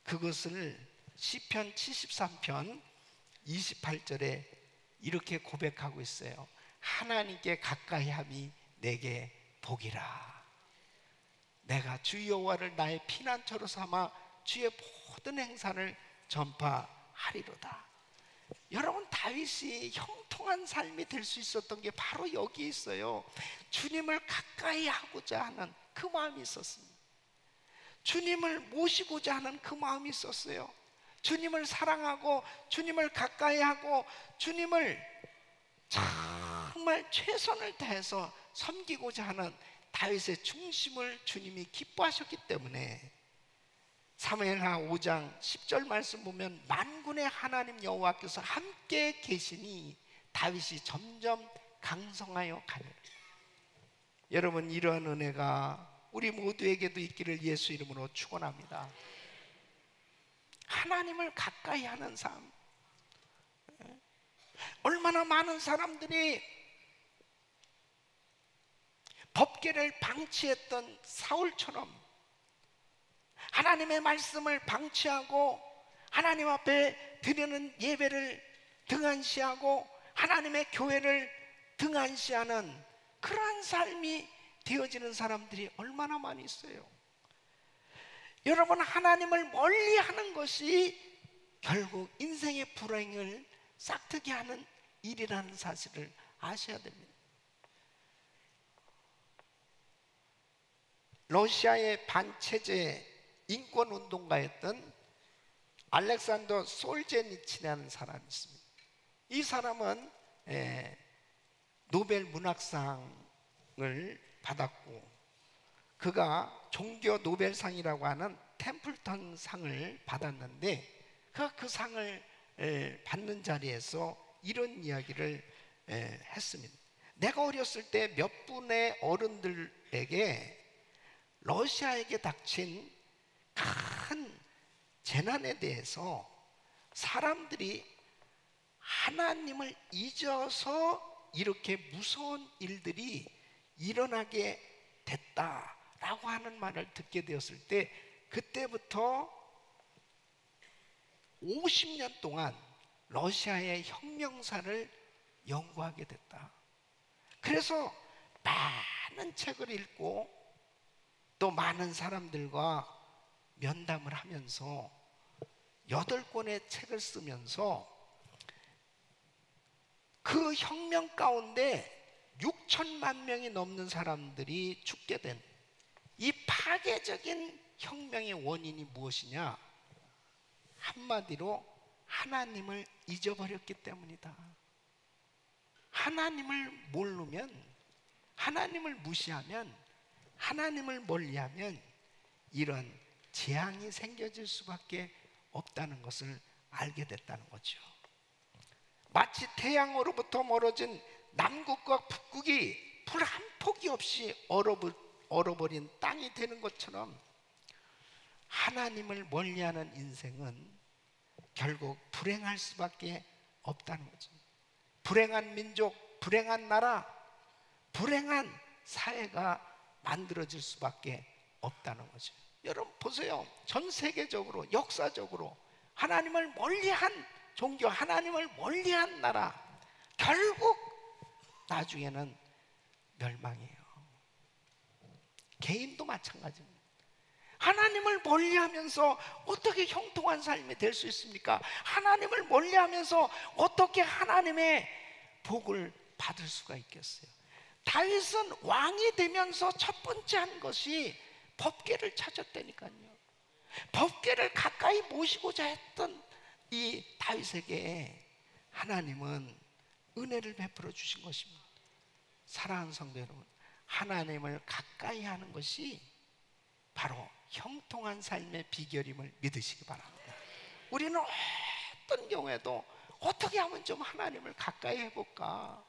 그것을 시편 73편 28절에 이렇게 고백하고 있어요. 하나님께 가까이함이 내게 복이라. 내가 주 여호와를 나의 피난처로 삼아 주의 모든 행사를 전파하리로다. 여러분, 다윗이 형통한 삶이 될 수 있었던 게 바로 여기 있어요. 주님을 가까이 하고자 하는 그 마음이 있었습니다. 주님을 모시고자 하는 그 마음이 있었어요. 주님을 사랑하고 주님을 가까이 하고 주님을 정말 최선을 다해서 섬기고자 하는 다윗의 중심을 주님이 기뻐하셨기 때문에 사무엘하 5장 10절 말씀 보면 만군의 하나님 여호와께서 함께 계시니 다윗이 점점 강성하여 가니라. 여러분, 이러한 은혜가 우리 모두에게도 있기를 예수 이름으로 축원합니다. 하나님을 가까이 하는 삶. 얼마나 많은 사람들이 법궤를 방치했던 사울처럼 하나님의 말씀을 방치하고 하나님 앞에 드리는 예배를 등한시하고 하나님의 교회를 등한시하는 그러한 삶이 되어지는 사람들이 얼마나 많이 있어요. 여러분, 하나님을 멀리하는 것이 결국 인생의 불행을 싹트게 하는 일이라는 사실을 아셔야 됩니다. 러시아의 반체제 인권운동가였던 알렉산더 솔제니친이라는 사람이 있습니다. 이 사람은 노벨 문학상을 받았고, 그가 종교 노벨상이라고 하는 템플턴 상을 받았는데, 그가 그 상을 받는 자리에서 이런 이야기를 했습니다. 내가 어렸을 때 몇 분의 어른들에게 러시아에게 닥친 큰 재난에 대해서 사람들이 하나님을 잊어서 이렇게 무서운 일들이 일어나게 됐다라고 하는 말을 듣게 되었을 때, 그때부터 50년 동안 러시아의 혁명사를 연구하게 됐다. 그래서 많은 책을 읽고 또 많은 사람들과 면담을 하면서 8권의 책을 쓰면서 그 혁명 가운데 6천만 명이 넘는 사람들이 죽게 된 이 파괴적인 혁명의 원인이 무엇이냐? 한마디로 하나님을 잊어버렸기 때문이다. 하나님을 모르면, 하나님을 무시하면, 하나님을 멀리하면 이런 재앙이 생겨질 수밖에 없다는 것을 알게 됐다는 거죠. 마치 태양으로부터 멀어진 남극과 북극이 불 한 폭이 없이 얼어버린 땅이 되는 것처럼 하나님을 멀리하는 인생은 결국 불행할 수밖에 없다는 거죠. 불행한 민족, 불행한 나라, 불행한 사회가 만들어질 수밖에 없다는 거죠. 여러분 보세요. 전 세계적으로, 역사적으로 하나님을 멀리한 종교, 하나님을 멀리한 나라, 결국 나중에는 멸망해요. 개인도 마찬가지입니다. 하나님을 멀리하면서 어떻게 형통한 삶이 될 수 있습니까? 하나님을 멀리하면서 어떻게 하나님의 복을 받을 수가 있겠어요? 다윗은 왕이 되면서 첫 번째 한 것이 법궤를 찾았다니까요. 법궤를 가까이 모시고자 했던 이 다윗에게 하나님은 은혜를 베풀어 주신 것입니다. 사랑하는 성도 여러분, 하나님을 가까이 하는 것이 바로 형통한 삶의 비결임을 믿으시기 바랍니다. 우리는 어떤 경우에도 어떻게 하면 좀 하나님을 가까이 해볼까?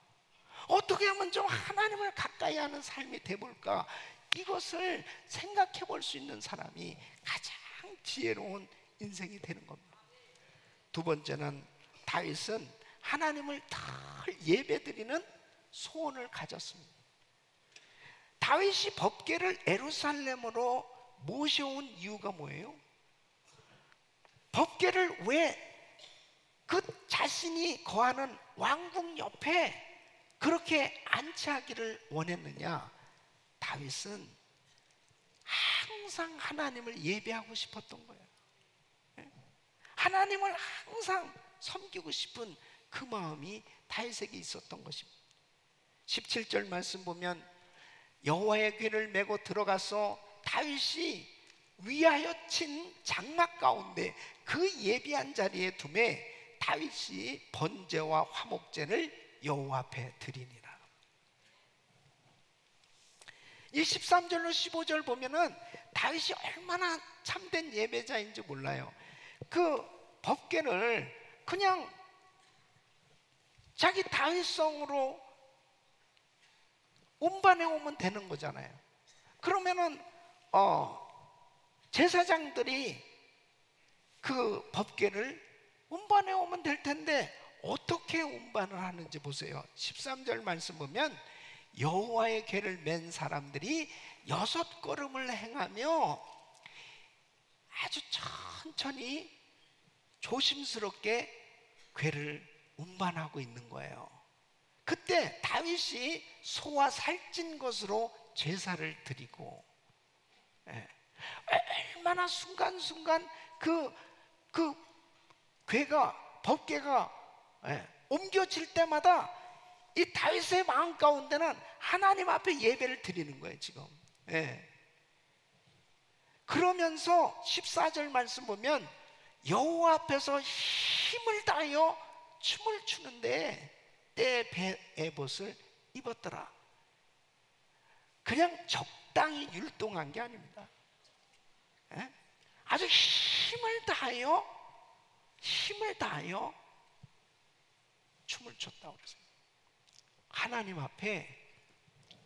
어떻게 하면 좀 하나님을 가까이 하는 삶이 돼볼까? 이것을 생각해 볼 수 있는 사람이 가장 지혜로운 인생이 되는 겁니다. 두 번째는 다윗은 하나님을 늘 예배드리는 소원을 가졌습니다. 다윗이 법궤를 예루살렘으로 모셔온 이유가 뭐예요? 법궤를 왜 그 자신이 거하는 왕궁 옆에 그렇게 안치하기를 원했느냐? 다윗은 항상 하나님을 예배하고 싶었던 거예요. 하나님을 항상 섬기고 싶은 그 마음이 다윗에게 있었던 것입니다. 17절 말씀 보면 여호와의 궤를 메고 들어가서 다윗이 위하여 친 장막 가운데 그 예비한 자리에 두매 다윗이 번제와 화목제를 여호와 앞에 드리니라. 이 13절로 15절 보면은 다윗이 얼마나 참된 예배자인지 몰라요. 그 법궤를 그냥 자기 다윗성으로 운반해 오면 되는 거잖아요. 그러면은 제사장들이 그 법궤를 운반해 오면 될 텐데 어떻게 운반을 하는지 보세요. 13절 말씀 보면 여호와의 궤를 맨 사람들이 6걸음을 행하며 아주 천천히 조심스럽게 궤를 운반하고 있는 거예요. 그때 다윗이 소와 살찐 것으로 제사를 드리고, 얼마나 순간순간 그 법궤가 옮겨질 때마다 이 다윗의 마음 가운데는 하나님 앞에 예배를 드리는 거예요 지금. 그러면서 14절 말씀 보면 여호와 앞에서 힘을 다하여 춤을 추는데 때 베옷을 입었더라. 그냥 적당히 율동한 게 아닙니다. 아주 힘을 다하여 춤을 췄다고 그랬어요. 하나님 앞에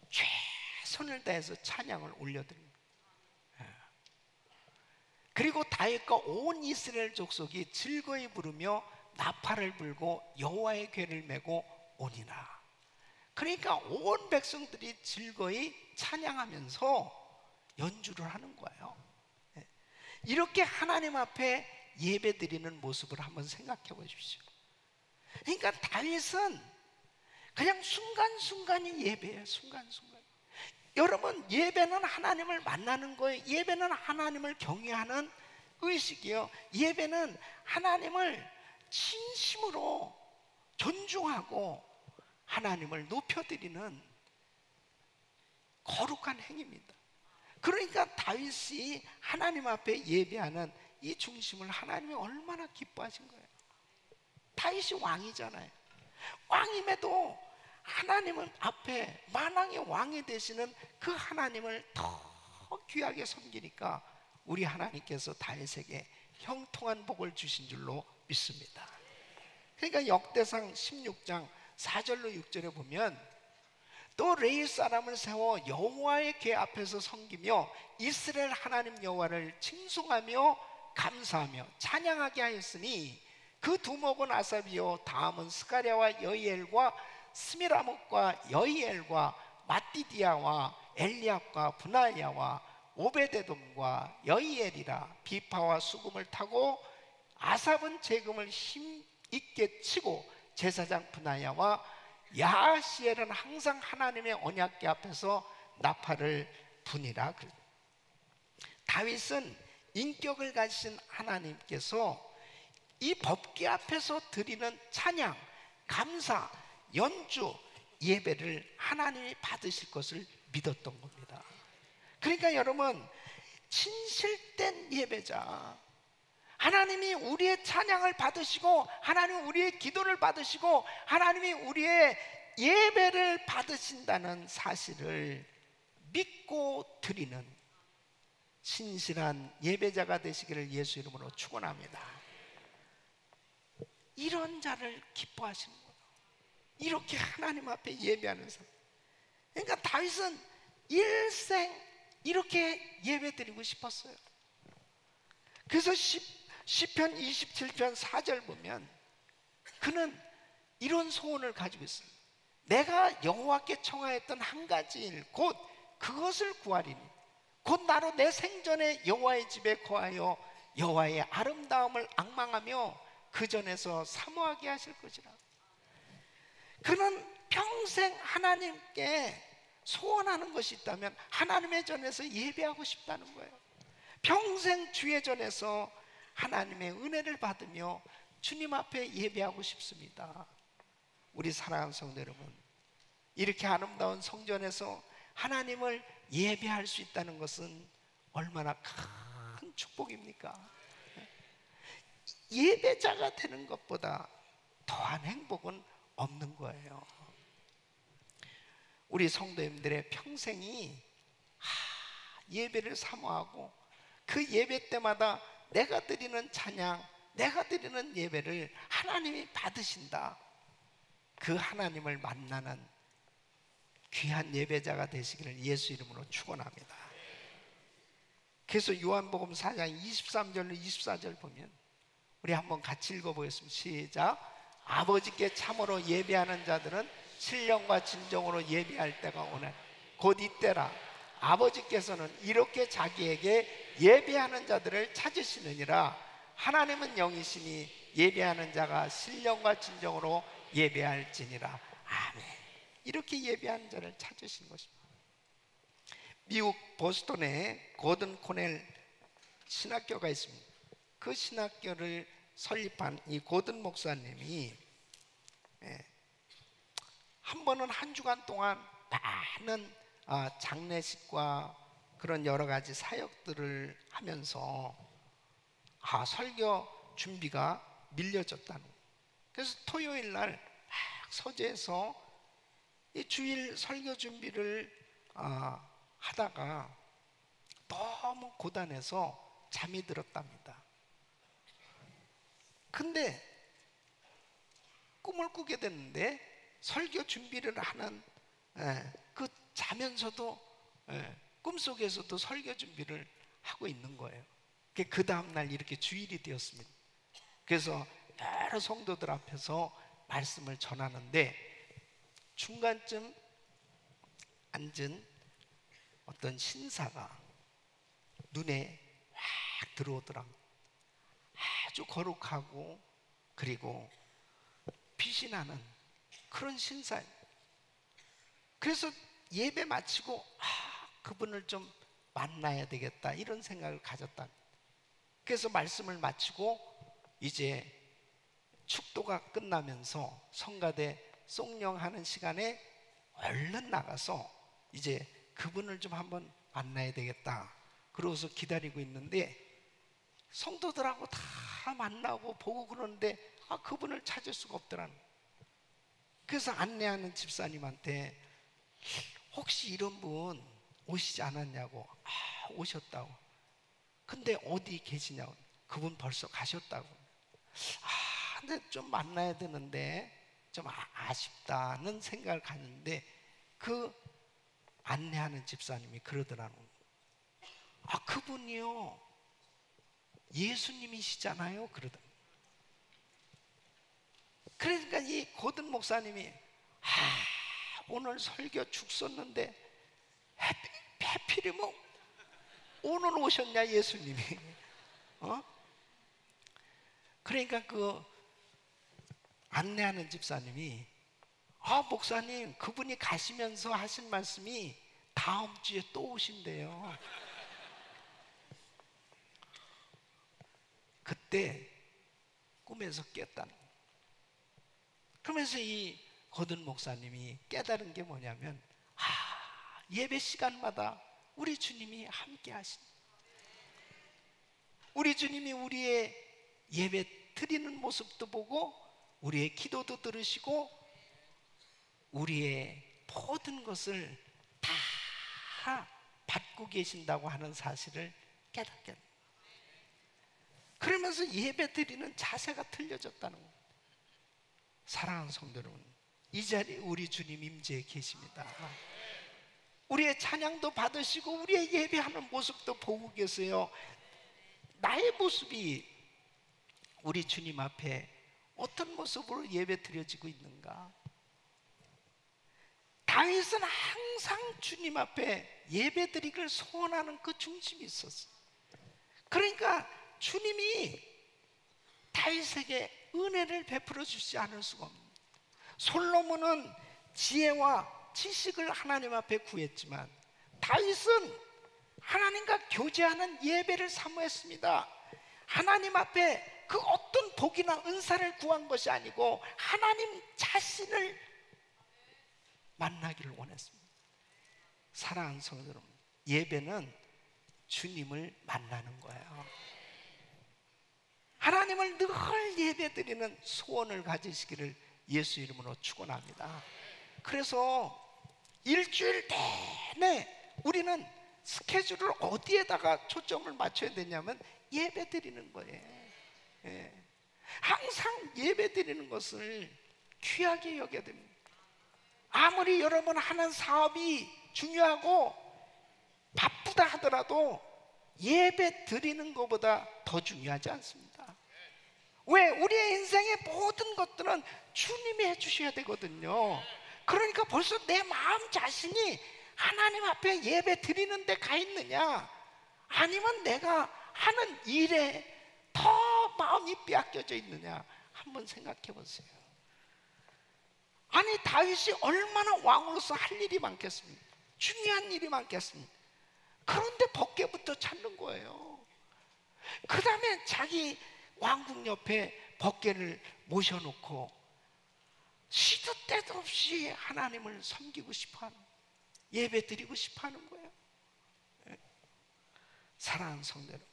최선을 다해서 찬양을 올려드립니다. 그리고 다윗과 온 이스라엘 족속이 즐거이 부르며 나팔을 불고 여호와의 궤를 메고 오니라. 그러니까 온 백성들이 즐거이 찬양하면서 연주를 하는 거예요. 이렇게 하나님 앞에 예배드리는 모습을 한번 생각해 보십시오. 그러니까 다윗은 그냥 순간순간이 예배예요. 순간순간. 여러분, 예배는 하나님을 만나는 거예요. 예배는 하나님을 경외하는 의식이요. 예배는 하나님을 진심으로 존중하고 하나님을 높여드리는 거룩한 행위입니다. 그러니까 다윗이 하나님 앞에 예배하는 이 중심을 하나님이 얼마나 기뻐하신 거예요. 다윗이 왕이잖아요. 왕임에도 하나님 앞에 만왕의 왕이 되시는 그 하나님을 더 귀하게 섬기니까 우리 하나님께서 다윗에게 형통한 복을 주신 줄로 믿습니다. 그러니까 역대상 16장 4절로 6절에 보면 또 레위 사람을 세워 여호와의 궤 앞에서 섬기며 이스라엘 하나님 여호와를 칭송하며 감사하며 찬양하게 하였으니 그 두목은 아삽이요 다음은 스가랴와 여이엘과 스미라목과 여이엘과 마띠디아와 엘리압과 분하야와 오베데돔과 여이엘이라. 비파와 수금을 타고 아삽은 재금을 힘있게 치고 제사장 분하야와 야하시엘은 항상 하나님의 언약궤 앞에서 나팔을 부니라. 다윗은 인격을 가지신 하나님께서 이 법궤 앞에서 드리는 찬양, 감사, 연주, 예배를 하나님이 받으실 것을 믿었던 겁니다. 그러니까 여러분, 진실된 예배자, 하나님이 우리의 찬양을 받으시고 하나님이 우리의 기도를 받으시고 하나님이 우리의 예배를 받으신다는 사실을 믿고 드리는 신실한 예배자가 되시기를 예수 이름으로 축원합니다. 이런 자를 기뻐하시는 거예요. 이렇게 하나님 앞에 예배하는 사람. 그러니까 다윗은 일생 이렇게 예배드리고 싶었어요. 그래서 시편 27편 4절 보면 그는 이런 소원을 가지고 있어요. 내가 여호와께 청하였던 한 가지 일 곧 그것을 구하리니 곧 나로 내 생전에 여호와의 집에 거하여 여호와의 아름다움을 앙망하며 그 전에서 사모하게 하실 것이라. 그는 평생 하나님께 소원하는 것이 있다면 하나님의 전에서 예배하고 싶다는 거예요. 평생 주의 전에서 하나님의 은혜를 받으며 주님 앞에 예배하고 싶습니다. 우리 사랑하는 성도 여러분, 이렇게 아름다운 성전에서 하나님을 예배할 수 있다는 것은 얼마나 큰 축복입니까? 예배자가 되는 것보다 더한 행복은 없는 거예요. 우리 성도님들의 평생이 예배를 사모하고 그 예배 때마다 내가 드리는 찬양, 내가 드리는 예배를 하나님이 받으신다. 그 하나님을 만나는 귀한 예배자가 되시기를 예수 이름으로 축원합니다. 그래서 요한복음 4장 23절로 24절 보면 우리 한번 같이 읽어보겠습니다. 시작. 아버지께 참으로 예배하는 자들은 신령과 진정으로 예배할 때가 오네. 곧 이때라. 아버지께서는 이렇게 자기에게 예배하는 자들을 찾으시느니라. 하나님은 영이시니 예배하는 자가 신령과 진정으로 예배할지니라. 아멘. 이렇게 예배하는 자를 찾으신 것입니다. 미국 보스턴에 고든 코넬 신학교가 있습니다. 그 신학교를 설립한 이 고든 목사님이 한 번은 한 주간 동안 많은 장례식과 그런 여러 가지 사역들을 하면서 설교 준비가 밀려졌다는 거예요. 그래서 토요일 날 막 서재에서 이 주일 설교 준비를 하다가 너무 고단해서 잠이 들었답니다. 근데 꿈을 꾸게 됐는데 설교 준비를 하는 그 자면서도 꿈속에서도 설교 준비를 하고 있는 거예요. 그 다음날 이렇게 주일이 되었습니다. 그래서 여러 성도들 앞에서 말씀을 전하는데 중간쯤 앉은 어떤 신사가 눈에 확 들어오더라고요. 아주 거룩하고 그리고 빛이 나는 그런 신사예요. 그래서 예배 마치고 그분을 좀 만나야 되겠다 이런 생각을 가졌다. 그래서 말씀을 마치고 이제 축도가 끝나면서 성가대 송령하는 시간에 얼른 나가서 이제 그분을 좀 한번 만나야 되겠다. 그러고서 기다리고 있는데 성도들하고 다 만나고 보고 그러는데 그분을 찾을 수가 없더라는 거예요. 그래서 안내하는 집사님한테 혹시 이런 분 오시지 않았냐고. 오셨다고. 근데 어디 계시냐고. 그분 벌써 가셨다고. 근데 좀 만나야 되는데 좀 아쉽다는 생각을 갖는데 그 안내하는 집사님이 그러더라는 거예요. 그분이요 예수님이시잖아요. 그러더라고요. 그러니까 이 고든 목사님이 오늘 설교 죽 썼는데 하필이면 오늘 오셨냐 예수님이. 그러니까 그 안내하는 집사님이 목사님 그분이 가시면서 하신 말씀이 다음 주에 또 오신대요. 그때 꿈에서 깼다는 거예요. 그러면서 이 고든 목사님이 깨달은 게 뭐냐면 예배 시간마다 우리 주님이 함께 하신, 우리 주님이 우리의 예배 드리는 모습도 보고 우리의 기도도 들으시고 우리의 모든 것을 다 받고 계신다고 하는 사실을 깨닫게 됩니다. 그러면서 예배 드리는 자세가 틀려졌다는 거예요. 사랑하는 성도 여러분, 이 자리에 우리 주님 임재해 계십니다. 우리의 찬양도 받으시고 우리의 예배하는 모습도 보고 계세요. 나의 모습이 우리 주님 앞에 어떤 모습으로 예배 드려지고 있는가? 다윗은 항상 주님 앞에 예배 드리기를 소원하는 그 중심이 있었어요. 그러니까 주님이 다윗에게 은혜를 베풀어 주지 않을 수가 없는, 솔로몬은 지혜와 지식을 하나님 앞에 구했지만 다윗은 하나님과 교제하는 예배를 사모했습니다. 하나님 앞에 그 어떤 복이나 은사를 구한 것이 아니고 하나님 자신을 만나기를 원했습니다. 사랑하는 성도 여러분, 예배는 주님을 만나는 거예요. 하나님을 늘 예배드리는 소원을 가지시기를 예수 이름으로 축원합니다. 그래서 일주일 내내 우리는 스케줄을 어디에다가 초점을 맞춰야 되냐면 예배 드리는 거예요. 예. 항상 예배 드리는 것을 귀하게 여겨야 됩니다. 아무리 여러분 하는 사업이 중요하고 바쁘다 하더라도 예배 드리는 것보다 더 중요하지 않습니다. 왜? 우리의 인생의 모든 것들은 주님이 해주셔야 되거든요. 그러니까 벌써 내 마음 자신이 하나님 앞에 예배 드리는 데 가 있느냐, 아니면 내가 하는 일에 더 마음이 빼앗겨져 있느냐 한번 생각해 보세요. 아니, 다윗이 얼마나 왕으로서 할 일이 많겠습니까? 중요한 일이 많겠습니까? 그런데 벗개부터 찾는 거예요. 그 다음에 자기 왕궁 옆에 벗개를 모셔놓고 시도 때도 없이 하나님을 섬기고 싶어하는, 예배 드리고 싶어하는 거예요. 사랑하는 성도 여러분,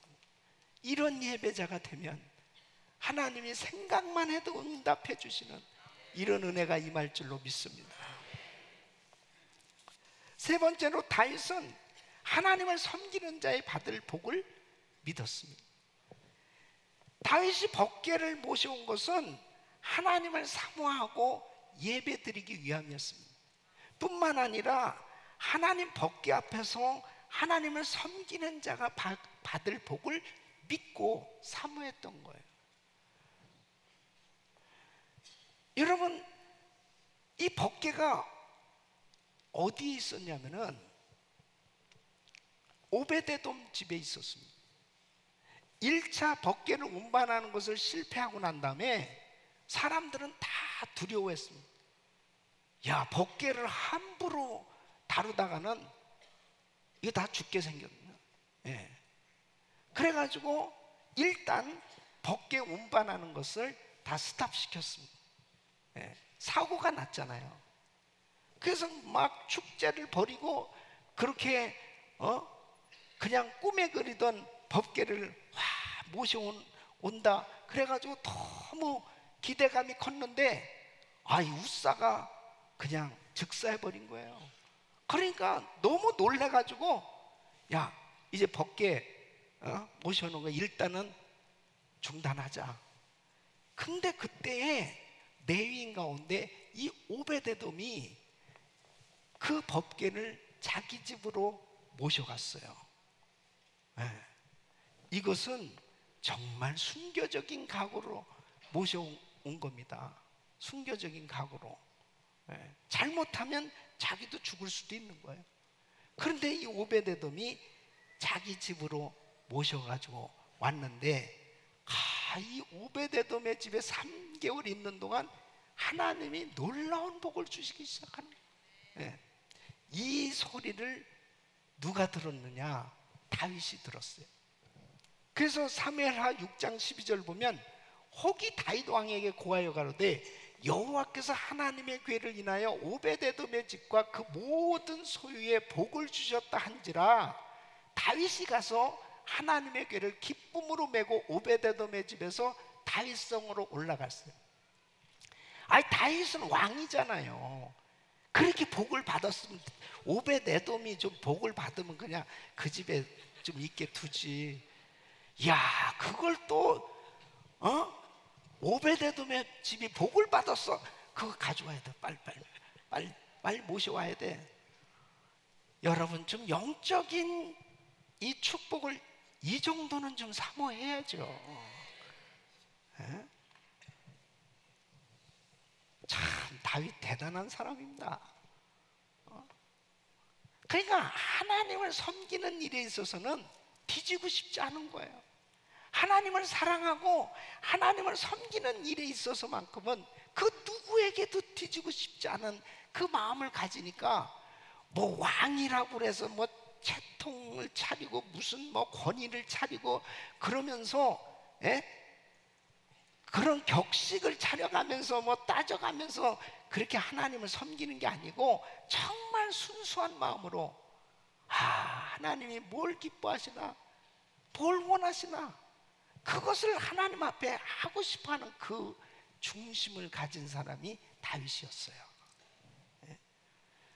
이런 예배자가 되면 하나님이 생각만 해도 응답해 주시는 이런 은혜가 임할 줄로 믿습니다. 세 번째로 다윗은 하나님을 섬기는 자의 받을 복을 믿었습니다. 다윗이 벗개를 모셔온 것은 하나님을 사모하고 예배 드리기 위함이었습니다. 뿐만 아니라 하나님 벗개 앞에서 하나님을 섬기는 자가 받을 복을 믿고 사모했던 거예요. 여러분, 이 벗개가 어디에 있었냐면은 오베데돔 집에 있었습니다. 1차 벗개를 운반하는 것을 실패하고 난 다음에 사람들은 다 두려워했습니다. 야, 벗개를 함부로 다루다가는 이거 다 죽게 생겼네. 예. 그래가지고 일단 벗개 운반하는 것을 다 스탑시켰습니다. 예. 사고가 났잖아요. 그래서 막 축제를 벌이고 그렇게 그냥 꿈에 그리던 벗개를 모셔온다 그래가지고 너무 기대감이 컸는데 이 우사가 그냥 즉사해버린 거예요. 그러니까 너무 놀래가지고 야, 이제 벗개 모셔놓은 거 일단은 중단하자. 근데 그때에 레위인 가운데 이 오베데돔이 그 벗개를 자기 집으로 모셔갔어요. 네. 이것은 정말 순교적인 각오로 모셔온 겁니다. 순교적인 각오로. 네. 잘못하면 자기도 죽을 수도 있는 거예요. 그런데 이 오베데돔이 자기 집으로 모셔가지고 왔는데 이 오베데돔의 집에 3개월 있는 동안 하나님이 놀라운 복을 주시기 시작하는 거예요. 네. 이 소리를 누가 들었느냐? 다윗이 들었어요. 그래서 사무엘하 6장 12절 보면 혹이 다윗 왕에게 고하여 가로되 여호와께서 하나님의 괴를 인하여 오베데돔의 집과 그 모든 소유에 복을 주셨다 한지라 다윗이 가서 하나님의 괴를 기쁨으로 메고 오베데돔의 집에서 다윗성으로 올라갔어요. 다윗은 왕이잖아요. 그렇게 복을 받았으면 오베데돔이 좀 복을 받으면 그냥 그 집에 좀 있게 두지. 야, 그걸 또 오베데돔의 집이 복을 받았어. 그거 가져와야 돼. 빨리 모셔와야 돼. 여러분, 좀 영적인 이 축복을 이 정도는 좀 사모해야죠. 에? 참 다윗 대단한 사람입니다. 그러니까 하나님을 섬기는 일에 있어서는 뒤지고 싶지 않은 거예요. 하나님을 사랑하고 하나님을 섬기는 일에 있어서만큼은 그 누구에게도 뒤지고 싶지 않은 그 마음을 가지니까 뭐 왕이라고 그래서 뭐 채통을 차리고 무슨 뭐 권위를 차리고 그러면서 그런 격식을 차려가면서 뭐 따져가면서 그렇게 하나님을 섬기는 게 아니고 정말 순수한 마음으로 하나님이 뭘 기뻐하시나 뭘 원하시나 그것을 하나님 앞에 하고 싶어하는 그 중심을 가진 사람이 다윗이었어요.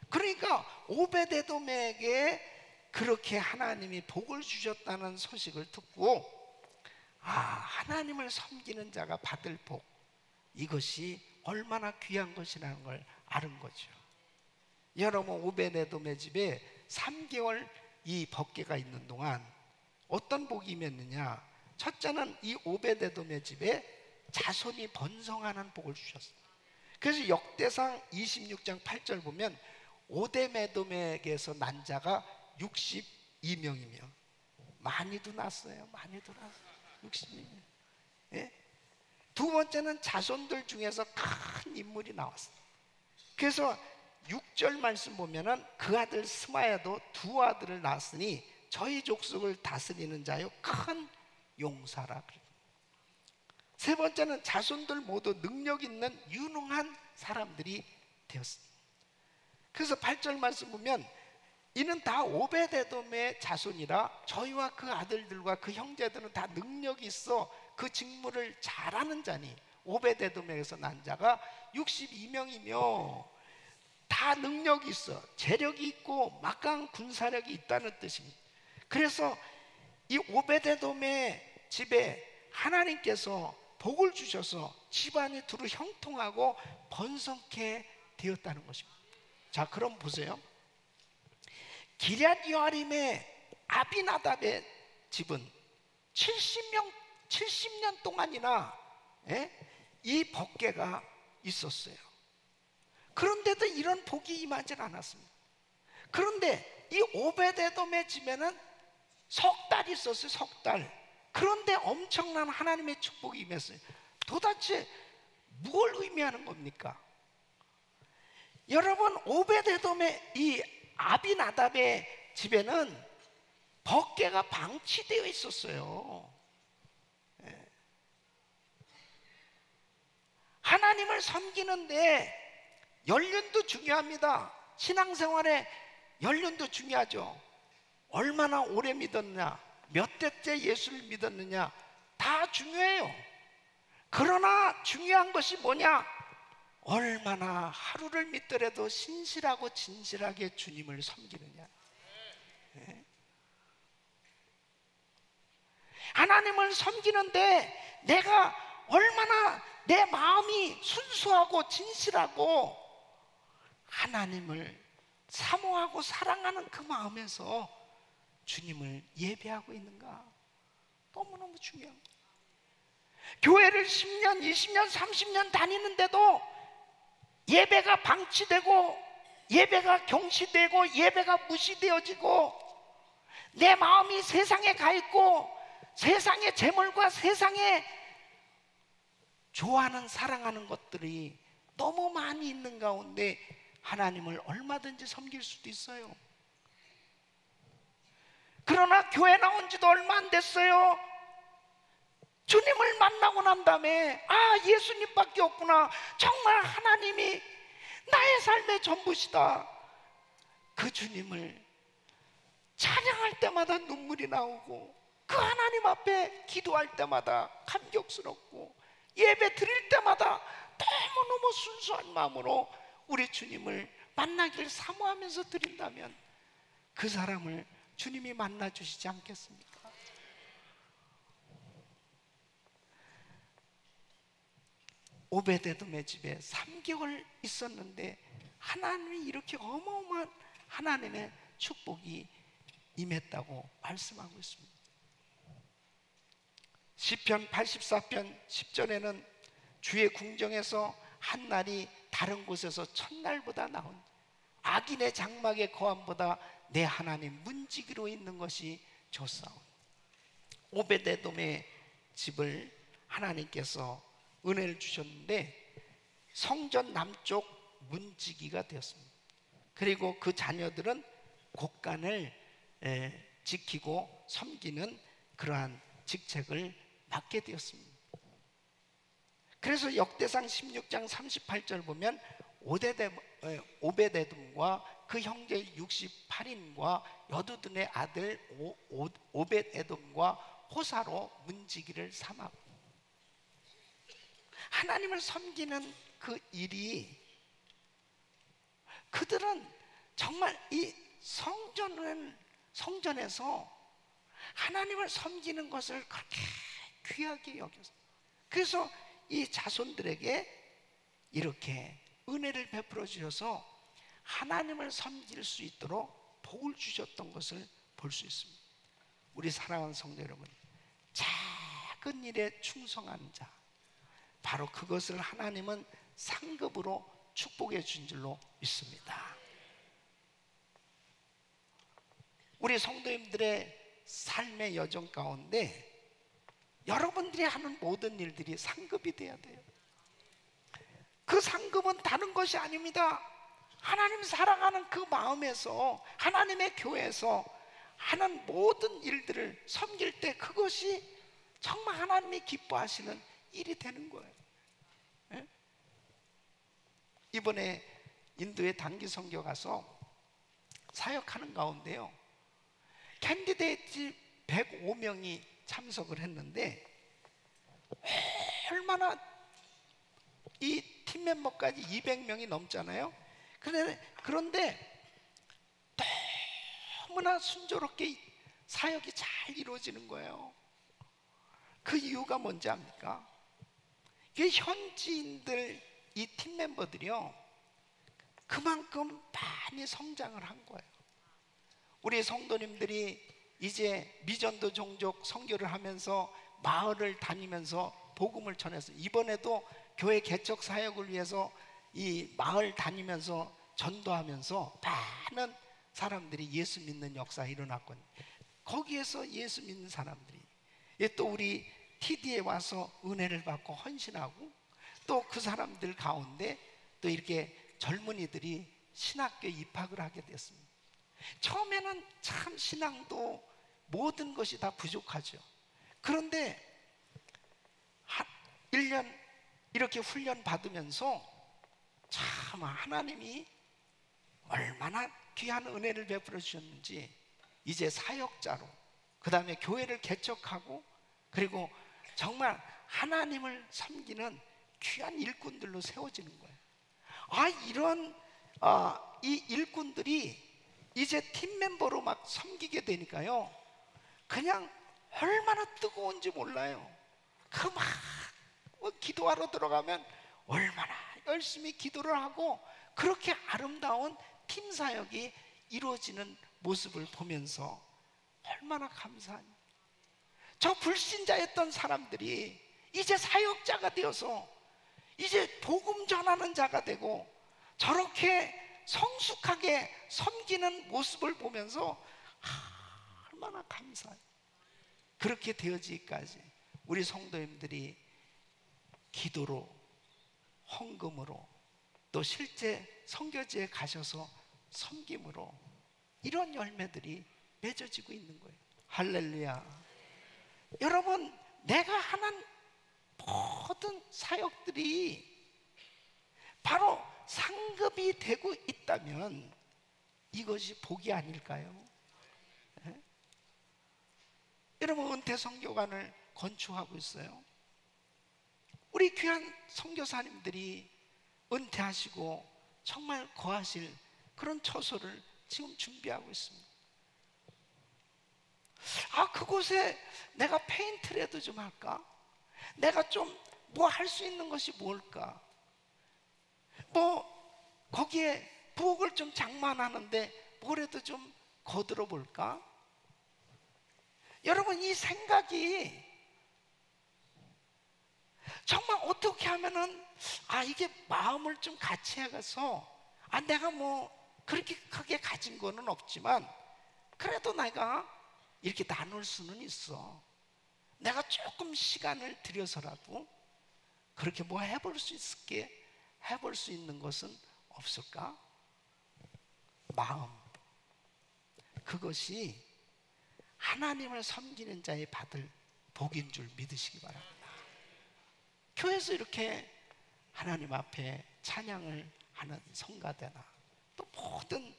그러니까 오베데돔에게 그렇게 하나님이 복을 주셨다는 소식을 듣고 하나님을 섬기는 자가 받을 복, 이것이 얼마나 귀한 것이라는 걸 아는 거죠. 여러분, 오베데돔의 집에 3개월 이 법궤가 있는 동안 어떤 복이 임했느냐? 첫째는 이 오베데돔의 집에 자손이 번성하는 복을 주셨어요. 그래서 역대상 26장 8절 보면 오베데돔에게서 난 자가 62명이며 많이도 났어요. 많이도 났어요. 62명. 예? 두 번째는 자손들 중에서 큰 인물이 나왔어요. 그래서 6절 말씀 보면은 그 아들 스마야도 두 아들을 낳았으니 저희 족속을 다스리는 자요 큰 용사라. 세 번째는 자손들 모두 능력 있는 유능한 사람들이 되었습니다. 그래서 8절 말씀 보면 이는 다 오베데돔의 자손이라 저희와 그 아들들과 그 형제들은 다 능력이 있어 그 직무를 잘하는 자니 오베데돔에게서 난 자가 62명이며 다 능력이 있어 재력이 있고 막강한 군사력이 있다는 뜻입니다. 그래서 이 오베데돔의 집에 하나님께서 복을 주셔서 집안이 두루 형통하고 번성케 되었다는 것입니다. 자, 그럼 보세요. 기럇 여아림의 아비나답의 집은 70년 동안이나 이 법궤가 있었어요. 그런데도 이런 복이 임하지 않았습니다. 그런데 이 오베데돔의 집에는 석 달이 있었어요. 석 달. 그런데 엄청난 하나님의 축복이 임했어요. 도대체 뭘 의미하는 겁니까? 여러분, 오베데돔의 이 아비나답의 집에는 법궤가 방치되어 있었어요. 하나님을 섬기는데 연륜도 중요합니다. 신앙생활에 연륜도 중요하죠. 얼마나 오래 믿었느냐, 몇 대째 예수를 믿었느냐, 다 중요해요. 그러나 중요한 것이 뭐냐? 얼마나 하루를 믿더라도 신실하고 진실하게 주님을 섬기느냐. 하나님을 섬기는데 내가 얼마나 내 마음이 순수하고 진실하고 하나님을 사모하고 사랑하는 그 마음에서 주님을 예배하고 있는가? 너무너무 중요한 거예요. 교회를 10년, 20년, 30년 다니는데도 예배가 방치되고 예배가 경시되고 예배가 무시되어지고 내 마음이 세상에 가 있고 세상의 재물과 세상에 좋아하는 사랑하는 것들이 너무 많이 있는 가운데 하나님을 얼마든지 섬길 수도 있어요. 그러나 교회 나온 지도 얼마 안 됐어요. 주님을 만나고 난 다음에 예수님밖에 없구나, 정말 하나님이 나의 삶의 전부시다, 그 주님을 찬양할 때마다 눈물이 나오고 그 하나님 앞에 기도할 때마다 감격스럽고 예배 드릴 때마다 너무너무 순수한 마음으로 우리 주님을 만나길 사모하면서 드린다면 그 사람을 주님이 만나주시지 않겠습니까? 오베데돔의 집에 3개월 있었는데 하나님이 이렇게 어마어마한 하나님의 축복이 임했다고 말씀하고 있습니다. 시편 84편 10절에는 주의 궁정에서 한 날이 다른 곳에서 첫날보다 나은 악인의 장막의 거함보다 내 하나님 문지기로 있는 것이 좋사오니. 오베데돔의 집을 하나님께서 은혜를 주셨는데 성전 남쪽 문지기가 되었습니다. 그리고 그 자녀들은 곳간을 지키고 섬기는 그러한 직책을 맡게 되었습니다. 그래서 역대상 16장 38절 보면 오베데돔과 그 형제 68인과 여두둔의 아들 오벳에돔과 호사로 문지기를 삼았고, 하나님을 섬기는 그 일이, 그들은 정말 이 성전에서 하나님을 섬기는 것을 그렇게 귀하게 여겼어요. 그래서 이 자손들에게 이렇게 은혜를 베풀어 주셔서 하나님을 섬길 수 있도록 복을 주셨던 것을 볼 수 있습니다. 우리 사랑하는 성도 여러분, 작은 일에 충성한 자, 바로 그것을 하나님은 상급으로 축복해 준 줄로 믿습니다. 우리 성도님들의 삶의 여정 가운데 여러분들이 하는 모든 일들이 상급이 돼야 돼요. 그 상급은 다른 것이 아닙니다. 하나님 사랑하는 그 마음에서, 하나님의 교회에서 하는 모든 일들을 섬길 때 그것이 정말 하나님이 기뻐하시는 일이 되는 거예요. 예? 이번에 인도에 단기 선교 가서 사역하는 가운데요, 캔디데이트 105명이 참석을 했는데 얼마나 이 팀 멤버까지 200명이 넘잖아요. 그런데 너무나 순조롭게 사역이 잘 이루어지는 거예요. 그 이유가 뭔지 압니까? 그 현지인들, 이 팀 멤버들이요, 그만큼 많이 성장을 한 거예요. 우리 성도님들이 이제 미전도 종족 선교를 하면서 마을을 다니면서 복음을 전했어요. 이번에도 교회 개척 사역을 위해서 이 마을 다니면서 전도하면서 많은 사람들이 예수 믿는 역사가 일어났거든요. 거기에서 예수 믿는 사람들이 또 우리 TD에 와서 은혜를 받고 헌신하고, 또 그 사람들 가운데 또 이렇게 젊은이들이 신학교에 입학을 하게 됐습니다. 처음에는 참 신앙도 모든 것이 다 부족하죠. 그런데 1년 이렇게 훈련 받으면서 참 하나님이 얼마나 귀한 은혜를 베풀어 주셨는지 이제 사역자로, 그 다음에 교회를 개척하고, 그리고 정말 하나님을 섬기는 귀한 일꾼들로 세워지는 거예요. 이런 이 일꾼들이 이제 팀 멤버로 막 섬기게 되니까요, 그냥 얼마나 뜨거운지 몰라요. 그 막 기도하러 들어가면 얼마나 열심히 기도를 하고 그렇게 아름다운 팀 사역이 이루어지는 모습을 보면서 얼마나 감사하니. 저 불신자였던 사람들이 이제 사역자가 되어서 이제 복음 전하는 자가 되고 저렇게 성숙하게 섬기는 모습을 보면서 얼마나 감사해요. 그렇게 되어지기까지 우리 성도님들이 기도로, 헌금으로, 또 실제 선교지에 가셔서 섬김으로 이런 열매들이 맺어지고 있는 거예요. 할렐루야. 여러분, 내가 하는 모든 사역들이 바로 상급이 되고 있다면 이것이 복이 아닐까요? 네? 여러분, 은퇴 선교관을 건축하고 있어요. 우리 귀한 선교사님들이 은퇴하시고 정말 거하실 그런 처소를 지금 준비하고 있습니다. 그곳에 내가 페인트라도 좀 할까? 내가 좀 뭐 할 수 있는 것이 뭘까? 뭐 거기에 부엌을 좀 장만하는데 뭐라도 좀 거들어 볼까? 여러분, 이 생각이 정말 어떻게 하면은 이게 마음을 좀 같이 해가서 내가 뭐 그렇게 크게 가진 거는 없지만 그래도 내가 이렇게 나눌 수는 있어. 내가 조금 시간을 들여서라도 그렇게 뭐 해볼 수 있을게 해볼 수 있는 것은 없을까? 마음, 그것이 하나님을 섬기는 자의 받을 복인 줄 믿으시기 바랍니다. 교회에서 이렇게 하나님 앞에 찬양을 하는 성가대나 또 모든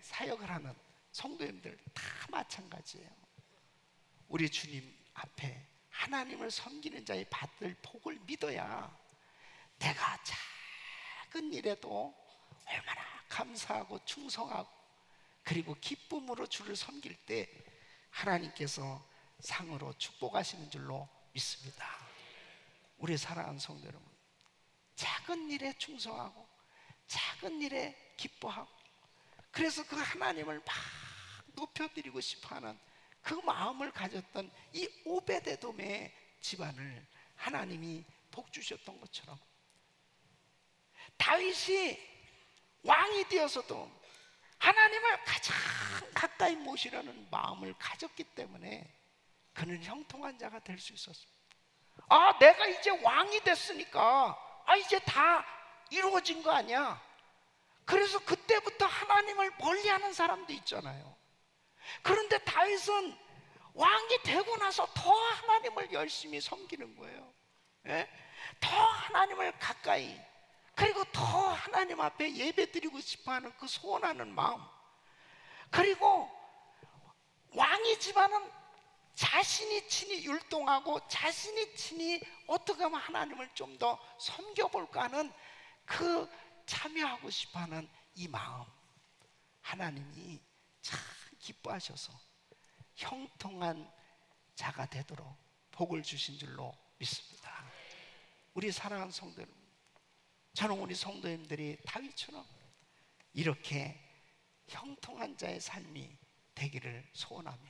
사역을 하는 성도님들 다 마찬가지예요. 우리 주님 앞에 하나님을 섬기는 자의 받을 복을 믿어야 내가 작은 일에도 얼마나 감사하고 충성하고, 그리고 기쁨으로 주를 섬길 때 하나님께서 상으로 축복하시는 줄로 믿습니다. 우리 사랑하는 성도 여러분, 작은 일에 충성하고 작은 일에 기뻐하고, 그래서 그 하나님을 막 높여드리고 싶어하는 그 마음을 가졌던 이 오베데돔의 집안을 하나님이 복 주셨던 것처럼, 다윗이 왕이 되어서도 하나님을 가장 가까이 모시려는 마음을 가졌기 때문에 그는 형통한 자가 될 수 있었습니다. 아, 내가 이제 왕이 됐으니까 이제 다 이루어진 거 아니야. 그래서 그때부터 하나님을 멀리하는 사람도 있잖아요. 그런데 다윗은 왕이 되고 나서 더 하나님을 열심히 섬기는 거예요. 예? 더 하나님을 가까이, 그리고 더 하나님 앞에 예배드리고 싶어하는 그 소원하는 마음, 그리고 왕이지만은 자신이 친히 율동하고 자신이 친히 어떻게 하면 하나님을 좀 더 섬겨볼까 하는 그 참여하고 싶어하는 이 마음, 하나님이 참 기뻐하셔서 형통한 자가 되도록 복을 주신 줄로 믿습니다. 우리 사랑하는 성도 여러분, 저는 우리 성도님들이 다윗처럼 이렇게 형통한 자의 삶이 되기를 소원하며,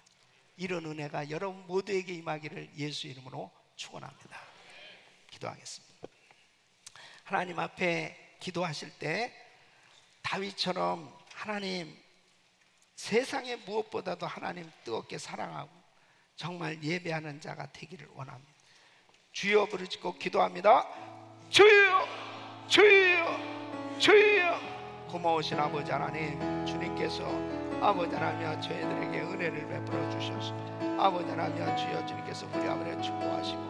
이런 은혜가 여러분 모두에게 임하기를 예수 이름으로 축원합니다. 기도하겠습니다. 하나님 앞에 기도하실 때 다윗처럼 하나님, 세상의 무엇보다도 하나님 뜨겁게 사랑하고 정말 예배하는 자가 되기를 원합니다. 주여 부르짖고 기도합니다. 주여, 주여, 주여. 고마우신 아버지 하나님, 주님께서 아버지 하나님 저희들에게 은혜를 베풀어 주셔서 아버지 하나님 주여 주님께서 우리 아버지를 축복하시고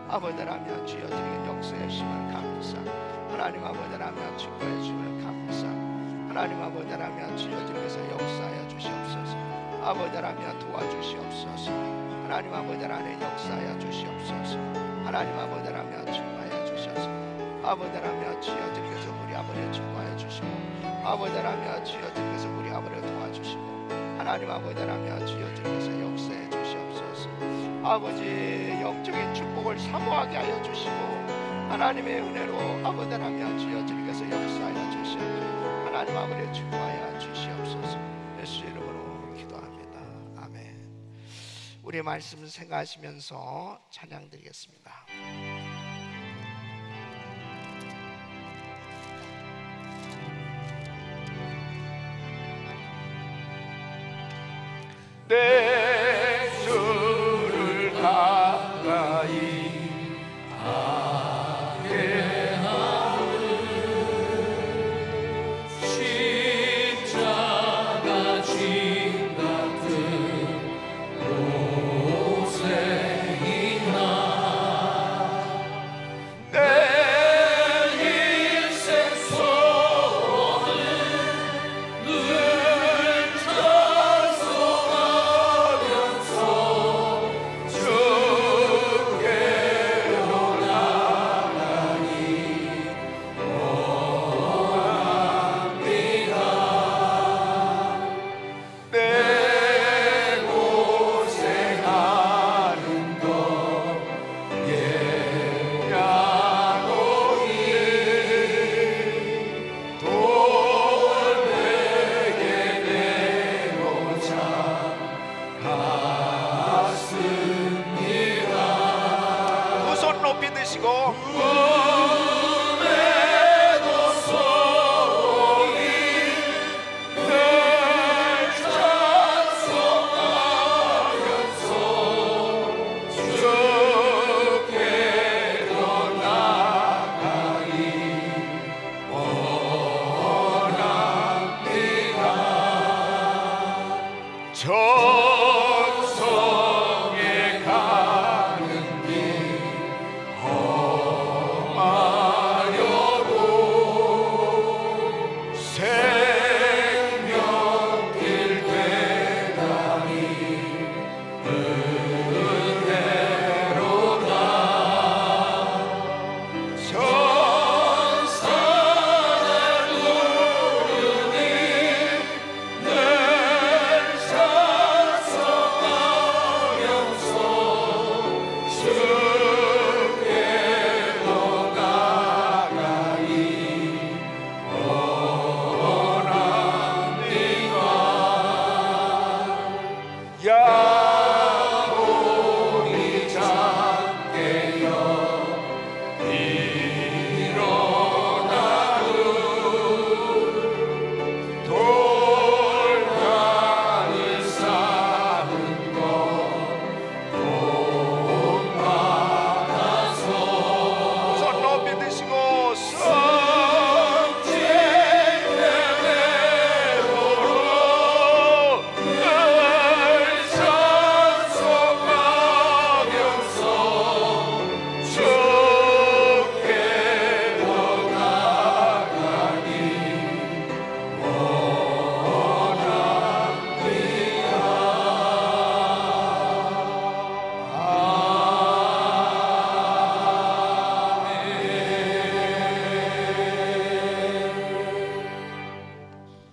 아버지 하나님 주여 주님의 역사의 힘을 감사, 하나님 아버지 하나님 축복해 주심을 감사, 하나님 아버지 하나님 주여 주님께서 역사하여 주시옵소서. 아버지 하나님 도와주시옵소서. 하나님 아버지 하나님 역사하여 주시옵소서. 하나님 아버지 하나님 축복하여 주셔서 아버지 하나님 주여 주님께서 우리 아버지를 축복하여 주시고 아버지 하나님 주여 주님께서 우리 아버지를 도와주시고 하나님 아버지 하나님 주여 주님께서 역사해 주시옵소서. 아버지 영적인 축복을 사모하게 하여 주시고 하나님의 은혜로 아버지 하나님 주여 주님께서 역사하여 주시옵소서. 하나님 아버지를 축복하여 주시옵소서. 예수 이름으로 기도합니다. 아멘. 우리의 말씀을 생각하시면서 찬양 드리겠습니다. 내 주를 가까이 하게 하는 십자가 짐 같은 곳에 있나 내 인생 소원을 늘 찬송하면서 주께로 나가니 원합니다. 내 고생하는 것 예야노니 돌베개 내놓자 갔습니다. 두 손 높이 드시고 꿈에도 소원이 늘 찬송하면서 주께로 나가기 원합니다. 정성에 가는 길 험하려도 생명길 되다니 은혜로다. 천사를 부르니 내 야곱이 작게여 일어나도 돌간을 쌓은 것 본받아서 손 높이 드시고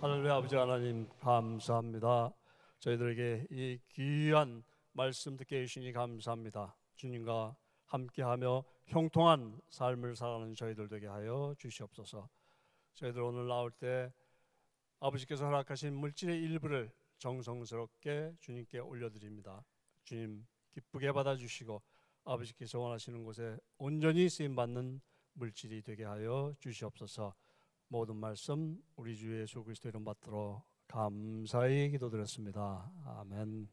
하늘의 아버지 하나님 감사합니다. 저희들에게 이 귀한 말씀 듣게 해주시니 감사합니다. 주님과 함께하며 형통한 삶을 살아가는 저희들 되게 하여 주시옵소서. 저희들 오늘 나올 때 아버지께서 허락하신 물질의 일부를 정성스럽게 주님께 올려드립니다. 주님 기쁘게 받아주시고 아버지께서 원하시는 곳에 온전히 쓰임받는 물질이 되게 하여 주시옵소서. 모든 말씀 우리 주 예수 그리스도 이름 받들어 감사히 기도드렸습니다. 아멘.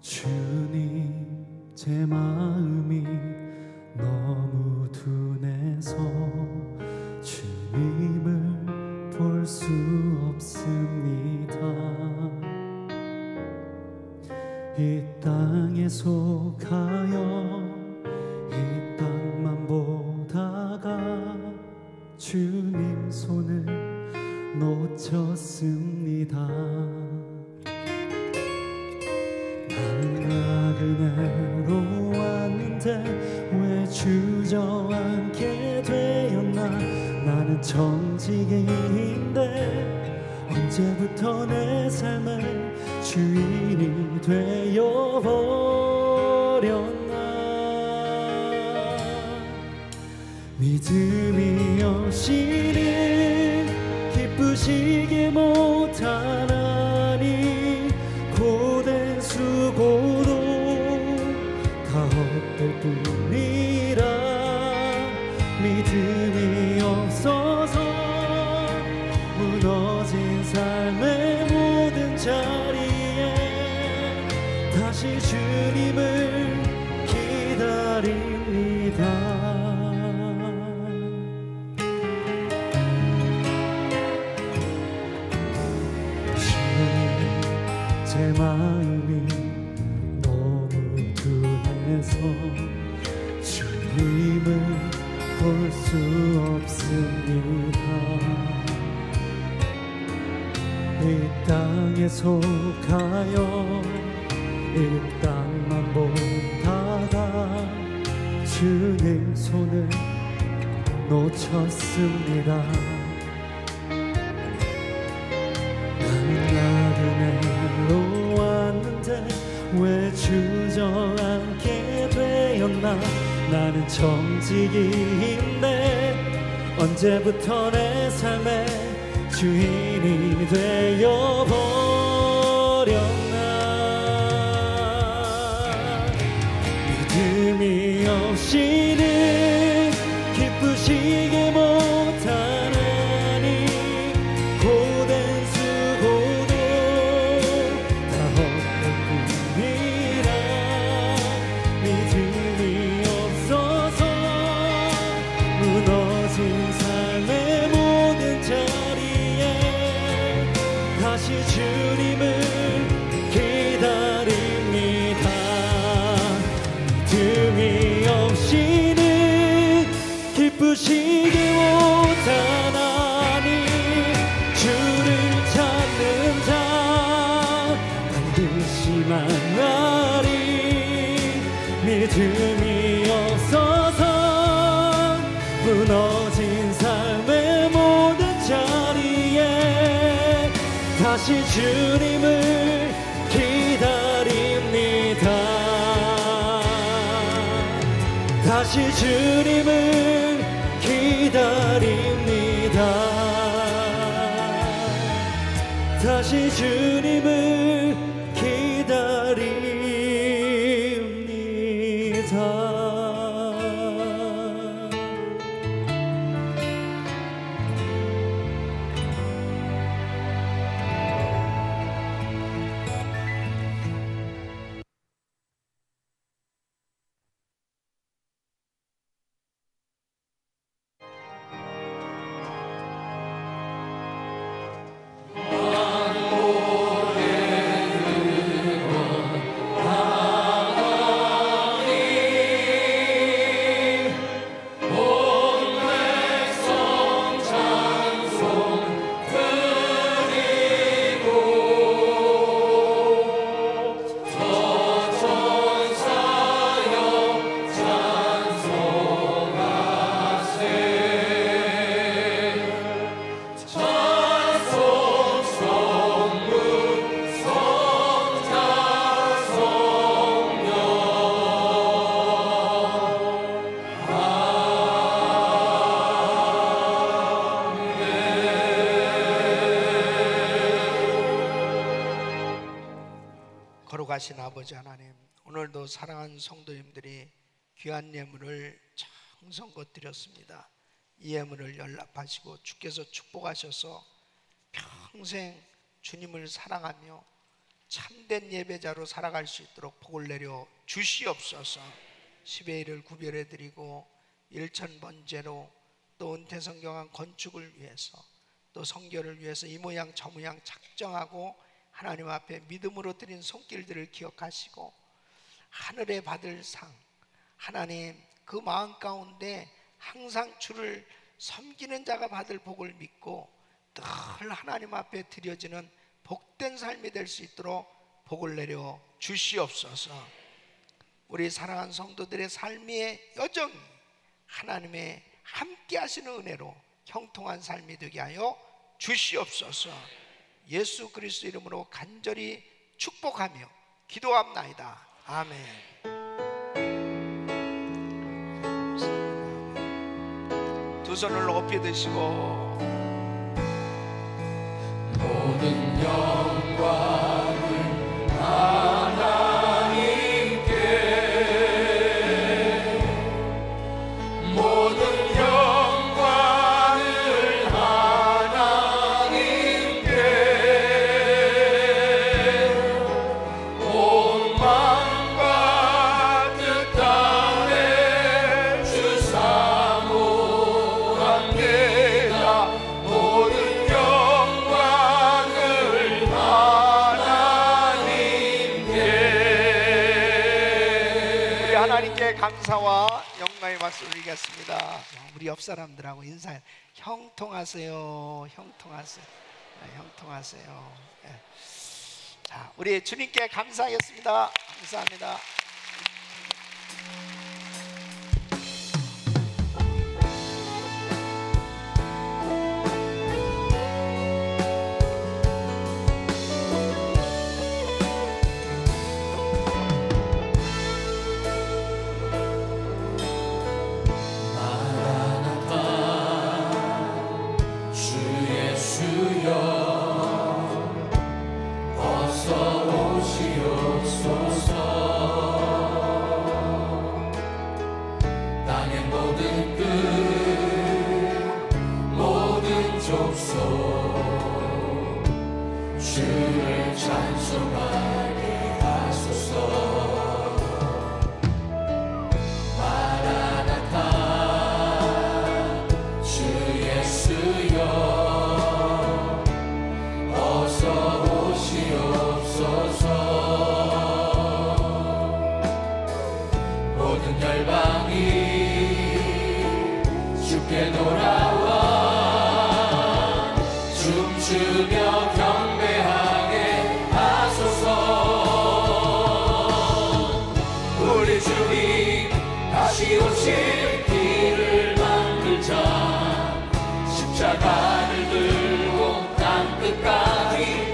주님 제 마음이 너무 둔해서 주님을 볼 수 없습니다. 이 땅에 속하여 이 땅만 보다가 주님 손을 놓쳤습니다. 나그네로 왔는데 왜 주저앉게 되었나. 나는 정직인데 언제부터 내 삶의 주인이 되어버렸나. 믿음이 없이는 기쁘시게 못하나니 고된 수고도 다 헛될 뿐이라. 믿음이 없어서 무너진 삶의 모든 자리에 다시 주님을 기다립니다. 제 마음이 너무 둔해서 주님을 볼 수 없습니다. 이 땅에 속하여 이 땅만 보다가 주님 손을 놓쳤습니다. 나그네로 왔는데 왜 주저앉게 되었나. 나는 정직인데 언제부터 내 삶의 주인이 되어버렸나. 믿음이 없이는 기쁘시게 못하나니 고된 수고도 다 헛될 뿐이라. 믿음이 없어서 무너진 삶의 모든 자리에 다시 주님을 기다립니다. 믿음이 없이는 기쁘시게 못하나니 주를 찾는 자 반드시 만나리. 믿음이 없어서 다시 주님을 기다립니다. 다시 주님을 기다립니다. 다시 주님을 기다립니다. 거룩하신 아버지 하나님, 오늘도 사랑하는 성도님들이 귀한 예물을 정성껏 드렸습니다. 이 예물을 연락하시고 주께서 축복하셔서 평생 주님을 사랑하며 참된 예배자로 살아갈 수 있도록 복을 내려 주시옵소서. 10의 1을 구별해 드리고 일천번제로 또 은퇴성경한 건축을 위해서 또 성결을 위해서 이 모양 저 모양 작정하고 하나님 앞에 믿음으로 드린 손길들을 기억하시고 하늘에 받을 상, 하나님 그 마음 가운데 항상 주를 섬기는 자가 받을 복을 믿고 늘 하나님 앞에 드려지는 복된 삶이 될 수 있도록 복을 내려 주시옵소서. 우리 사랑하는 성도들의 삶의 여정이 하나님의 함께 하시는 은혜로 형통한 삶이 되게 하여 주시옵소서. 예수 그리스도 이름으로 간절히 축복하며 기도합나이다. 아멘. 두 손을 높이 드시고 모든 영광을 하나님께, 모든 영광을 하나님께, 온 마음과 뜻 다해 주 사모합니다. 모든 영광을 하나님께. 우리 하나님께 감사와 영광의 박수 올리겠습니다. 우리 옆 사람들하고 인사해. 형통하세요. 형통하세요. 형통하세요. 네. 자, 우리 주님께 감사하겠습니다. 감사합니다. 주 예수여 어서 오시옵소서. 땅의 모든 끝 모든 족속 주를 찬송하게 하소서. 모든 열방이 주께 돌아와 춤추며 경배하게 하소서. 우리 주님 다시 오실 길을 만들자. 십자가를 들고 땅 끝까지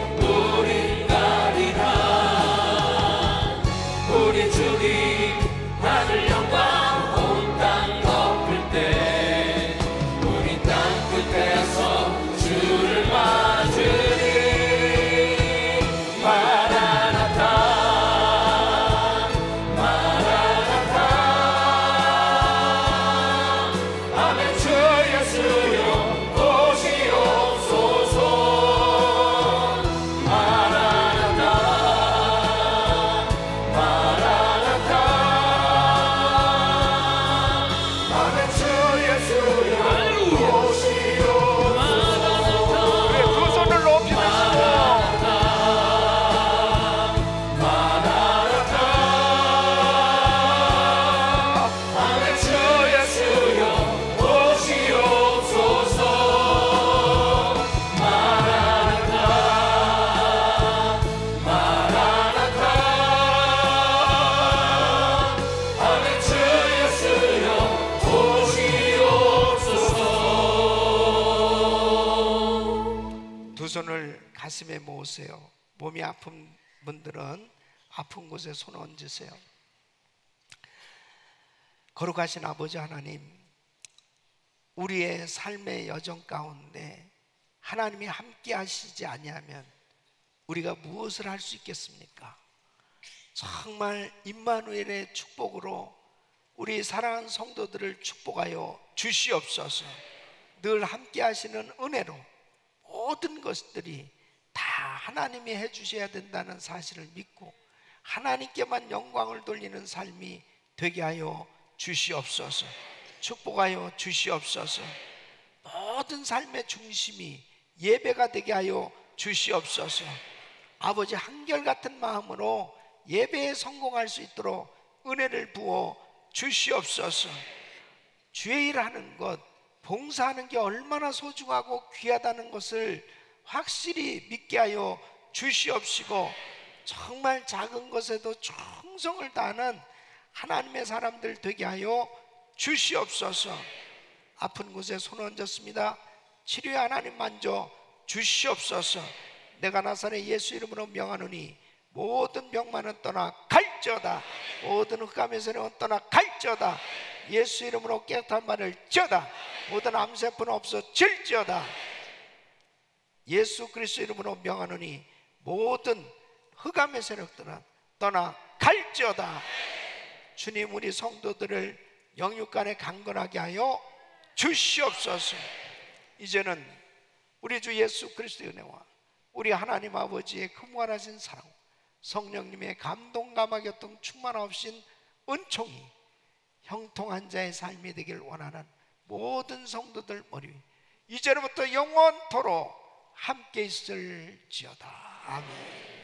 말씀에 모으세요. 몸이 아픈 분들은 아픈 곳에 손 얹으세요. 거룩하신 아버지 하나님, 우리의 삶의 여정 가운데 하나님이 함께 하시지 아니하면 우리가 무엇을 할 수 있겠습니까? 정말 임마누엘의 축복으로 우리 사랑하는 성도들을 축복하여 주시옵소서. 늘 함께 하시는 은혜로 모든 것들이 다 하나님이 해주셔야 된다는 사실을 믿고 하나님께만 영광을 돌리는 삶이 되게 하여 주시옵소서. 축복하여 주시옵소서. 모든 삶의 중심이 예배가 되게 하여 주시옵소서. 아버지, 한결같은 마음으로 예배에 성공할 수 있도록 은혜를 부어 주시옵소서. 주의 일하는 것, 봉사하는 게 얼마나 소중하고 귀하다는 것을 확실히 믿게 하여 주시옵시고, 정말 작은 것에도 충성을 다하는 하나님의 사람들 되게 하여 주시옵소서. 아픈 곳에 손 얹었습니다. 치료의 하나님 만져 주시옵소서. 내가 나사렛 예수 이름으로 명하노니 모든 병만은 떠나 갈지어다. 모든 흑암의 세력은 떠나 갈지어다. 예수 이름으로 깨끗한 말을 지어다. 모든 암세포는 없어질지어다. 예수 그리스도 이름으로 명하노니 모든 흑암의 세력들은 떠나 갈지어다. 주님, 우리 성도들을 영육간에 강건하게 하여 주시옵소서. 이제는 우리 주 예수 그리스도의 은혜와 우리 하나님 아버지의 크무한하신 사랑, 성령님의 감동 감화 교통 충만하신 은총이 형통한 자의 삶이 되길 원하는 모든 성도들 머리 위 이제부터 영원토록 함께 있을지어다. 아멘.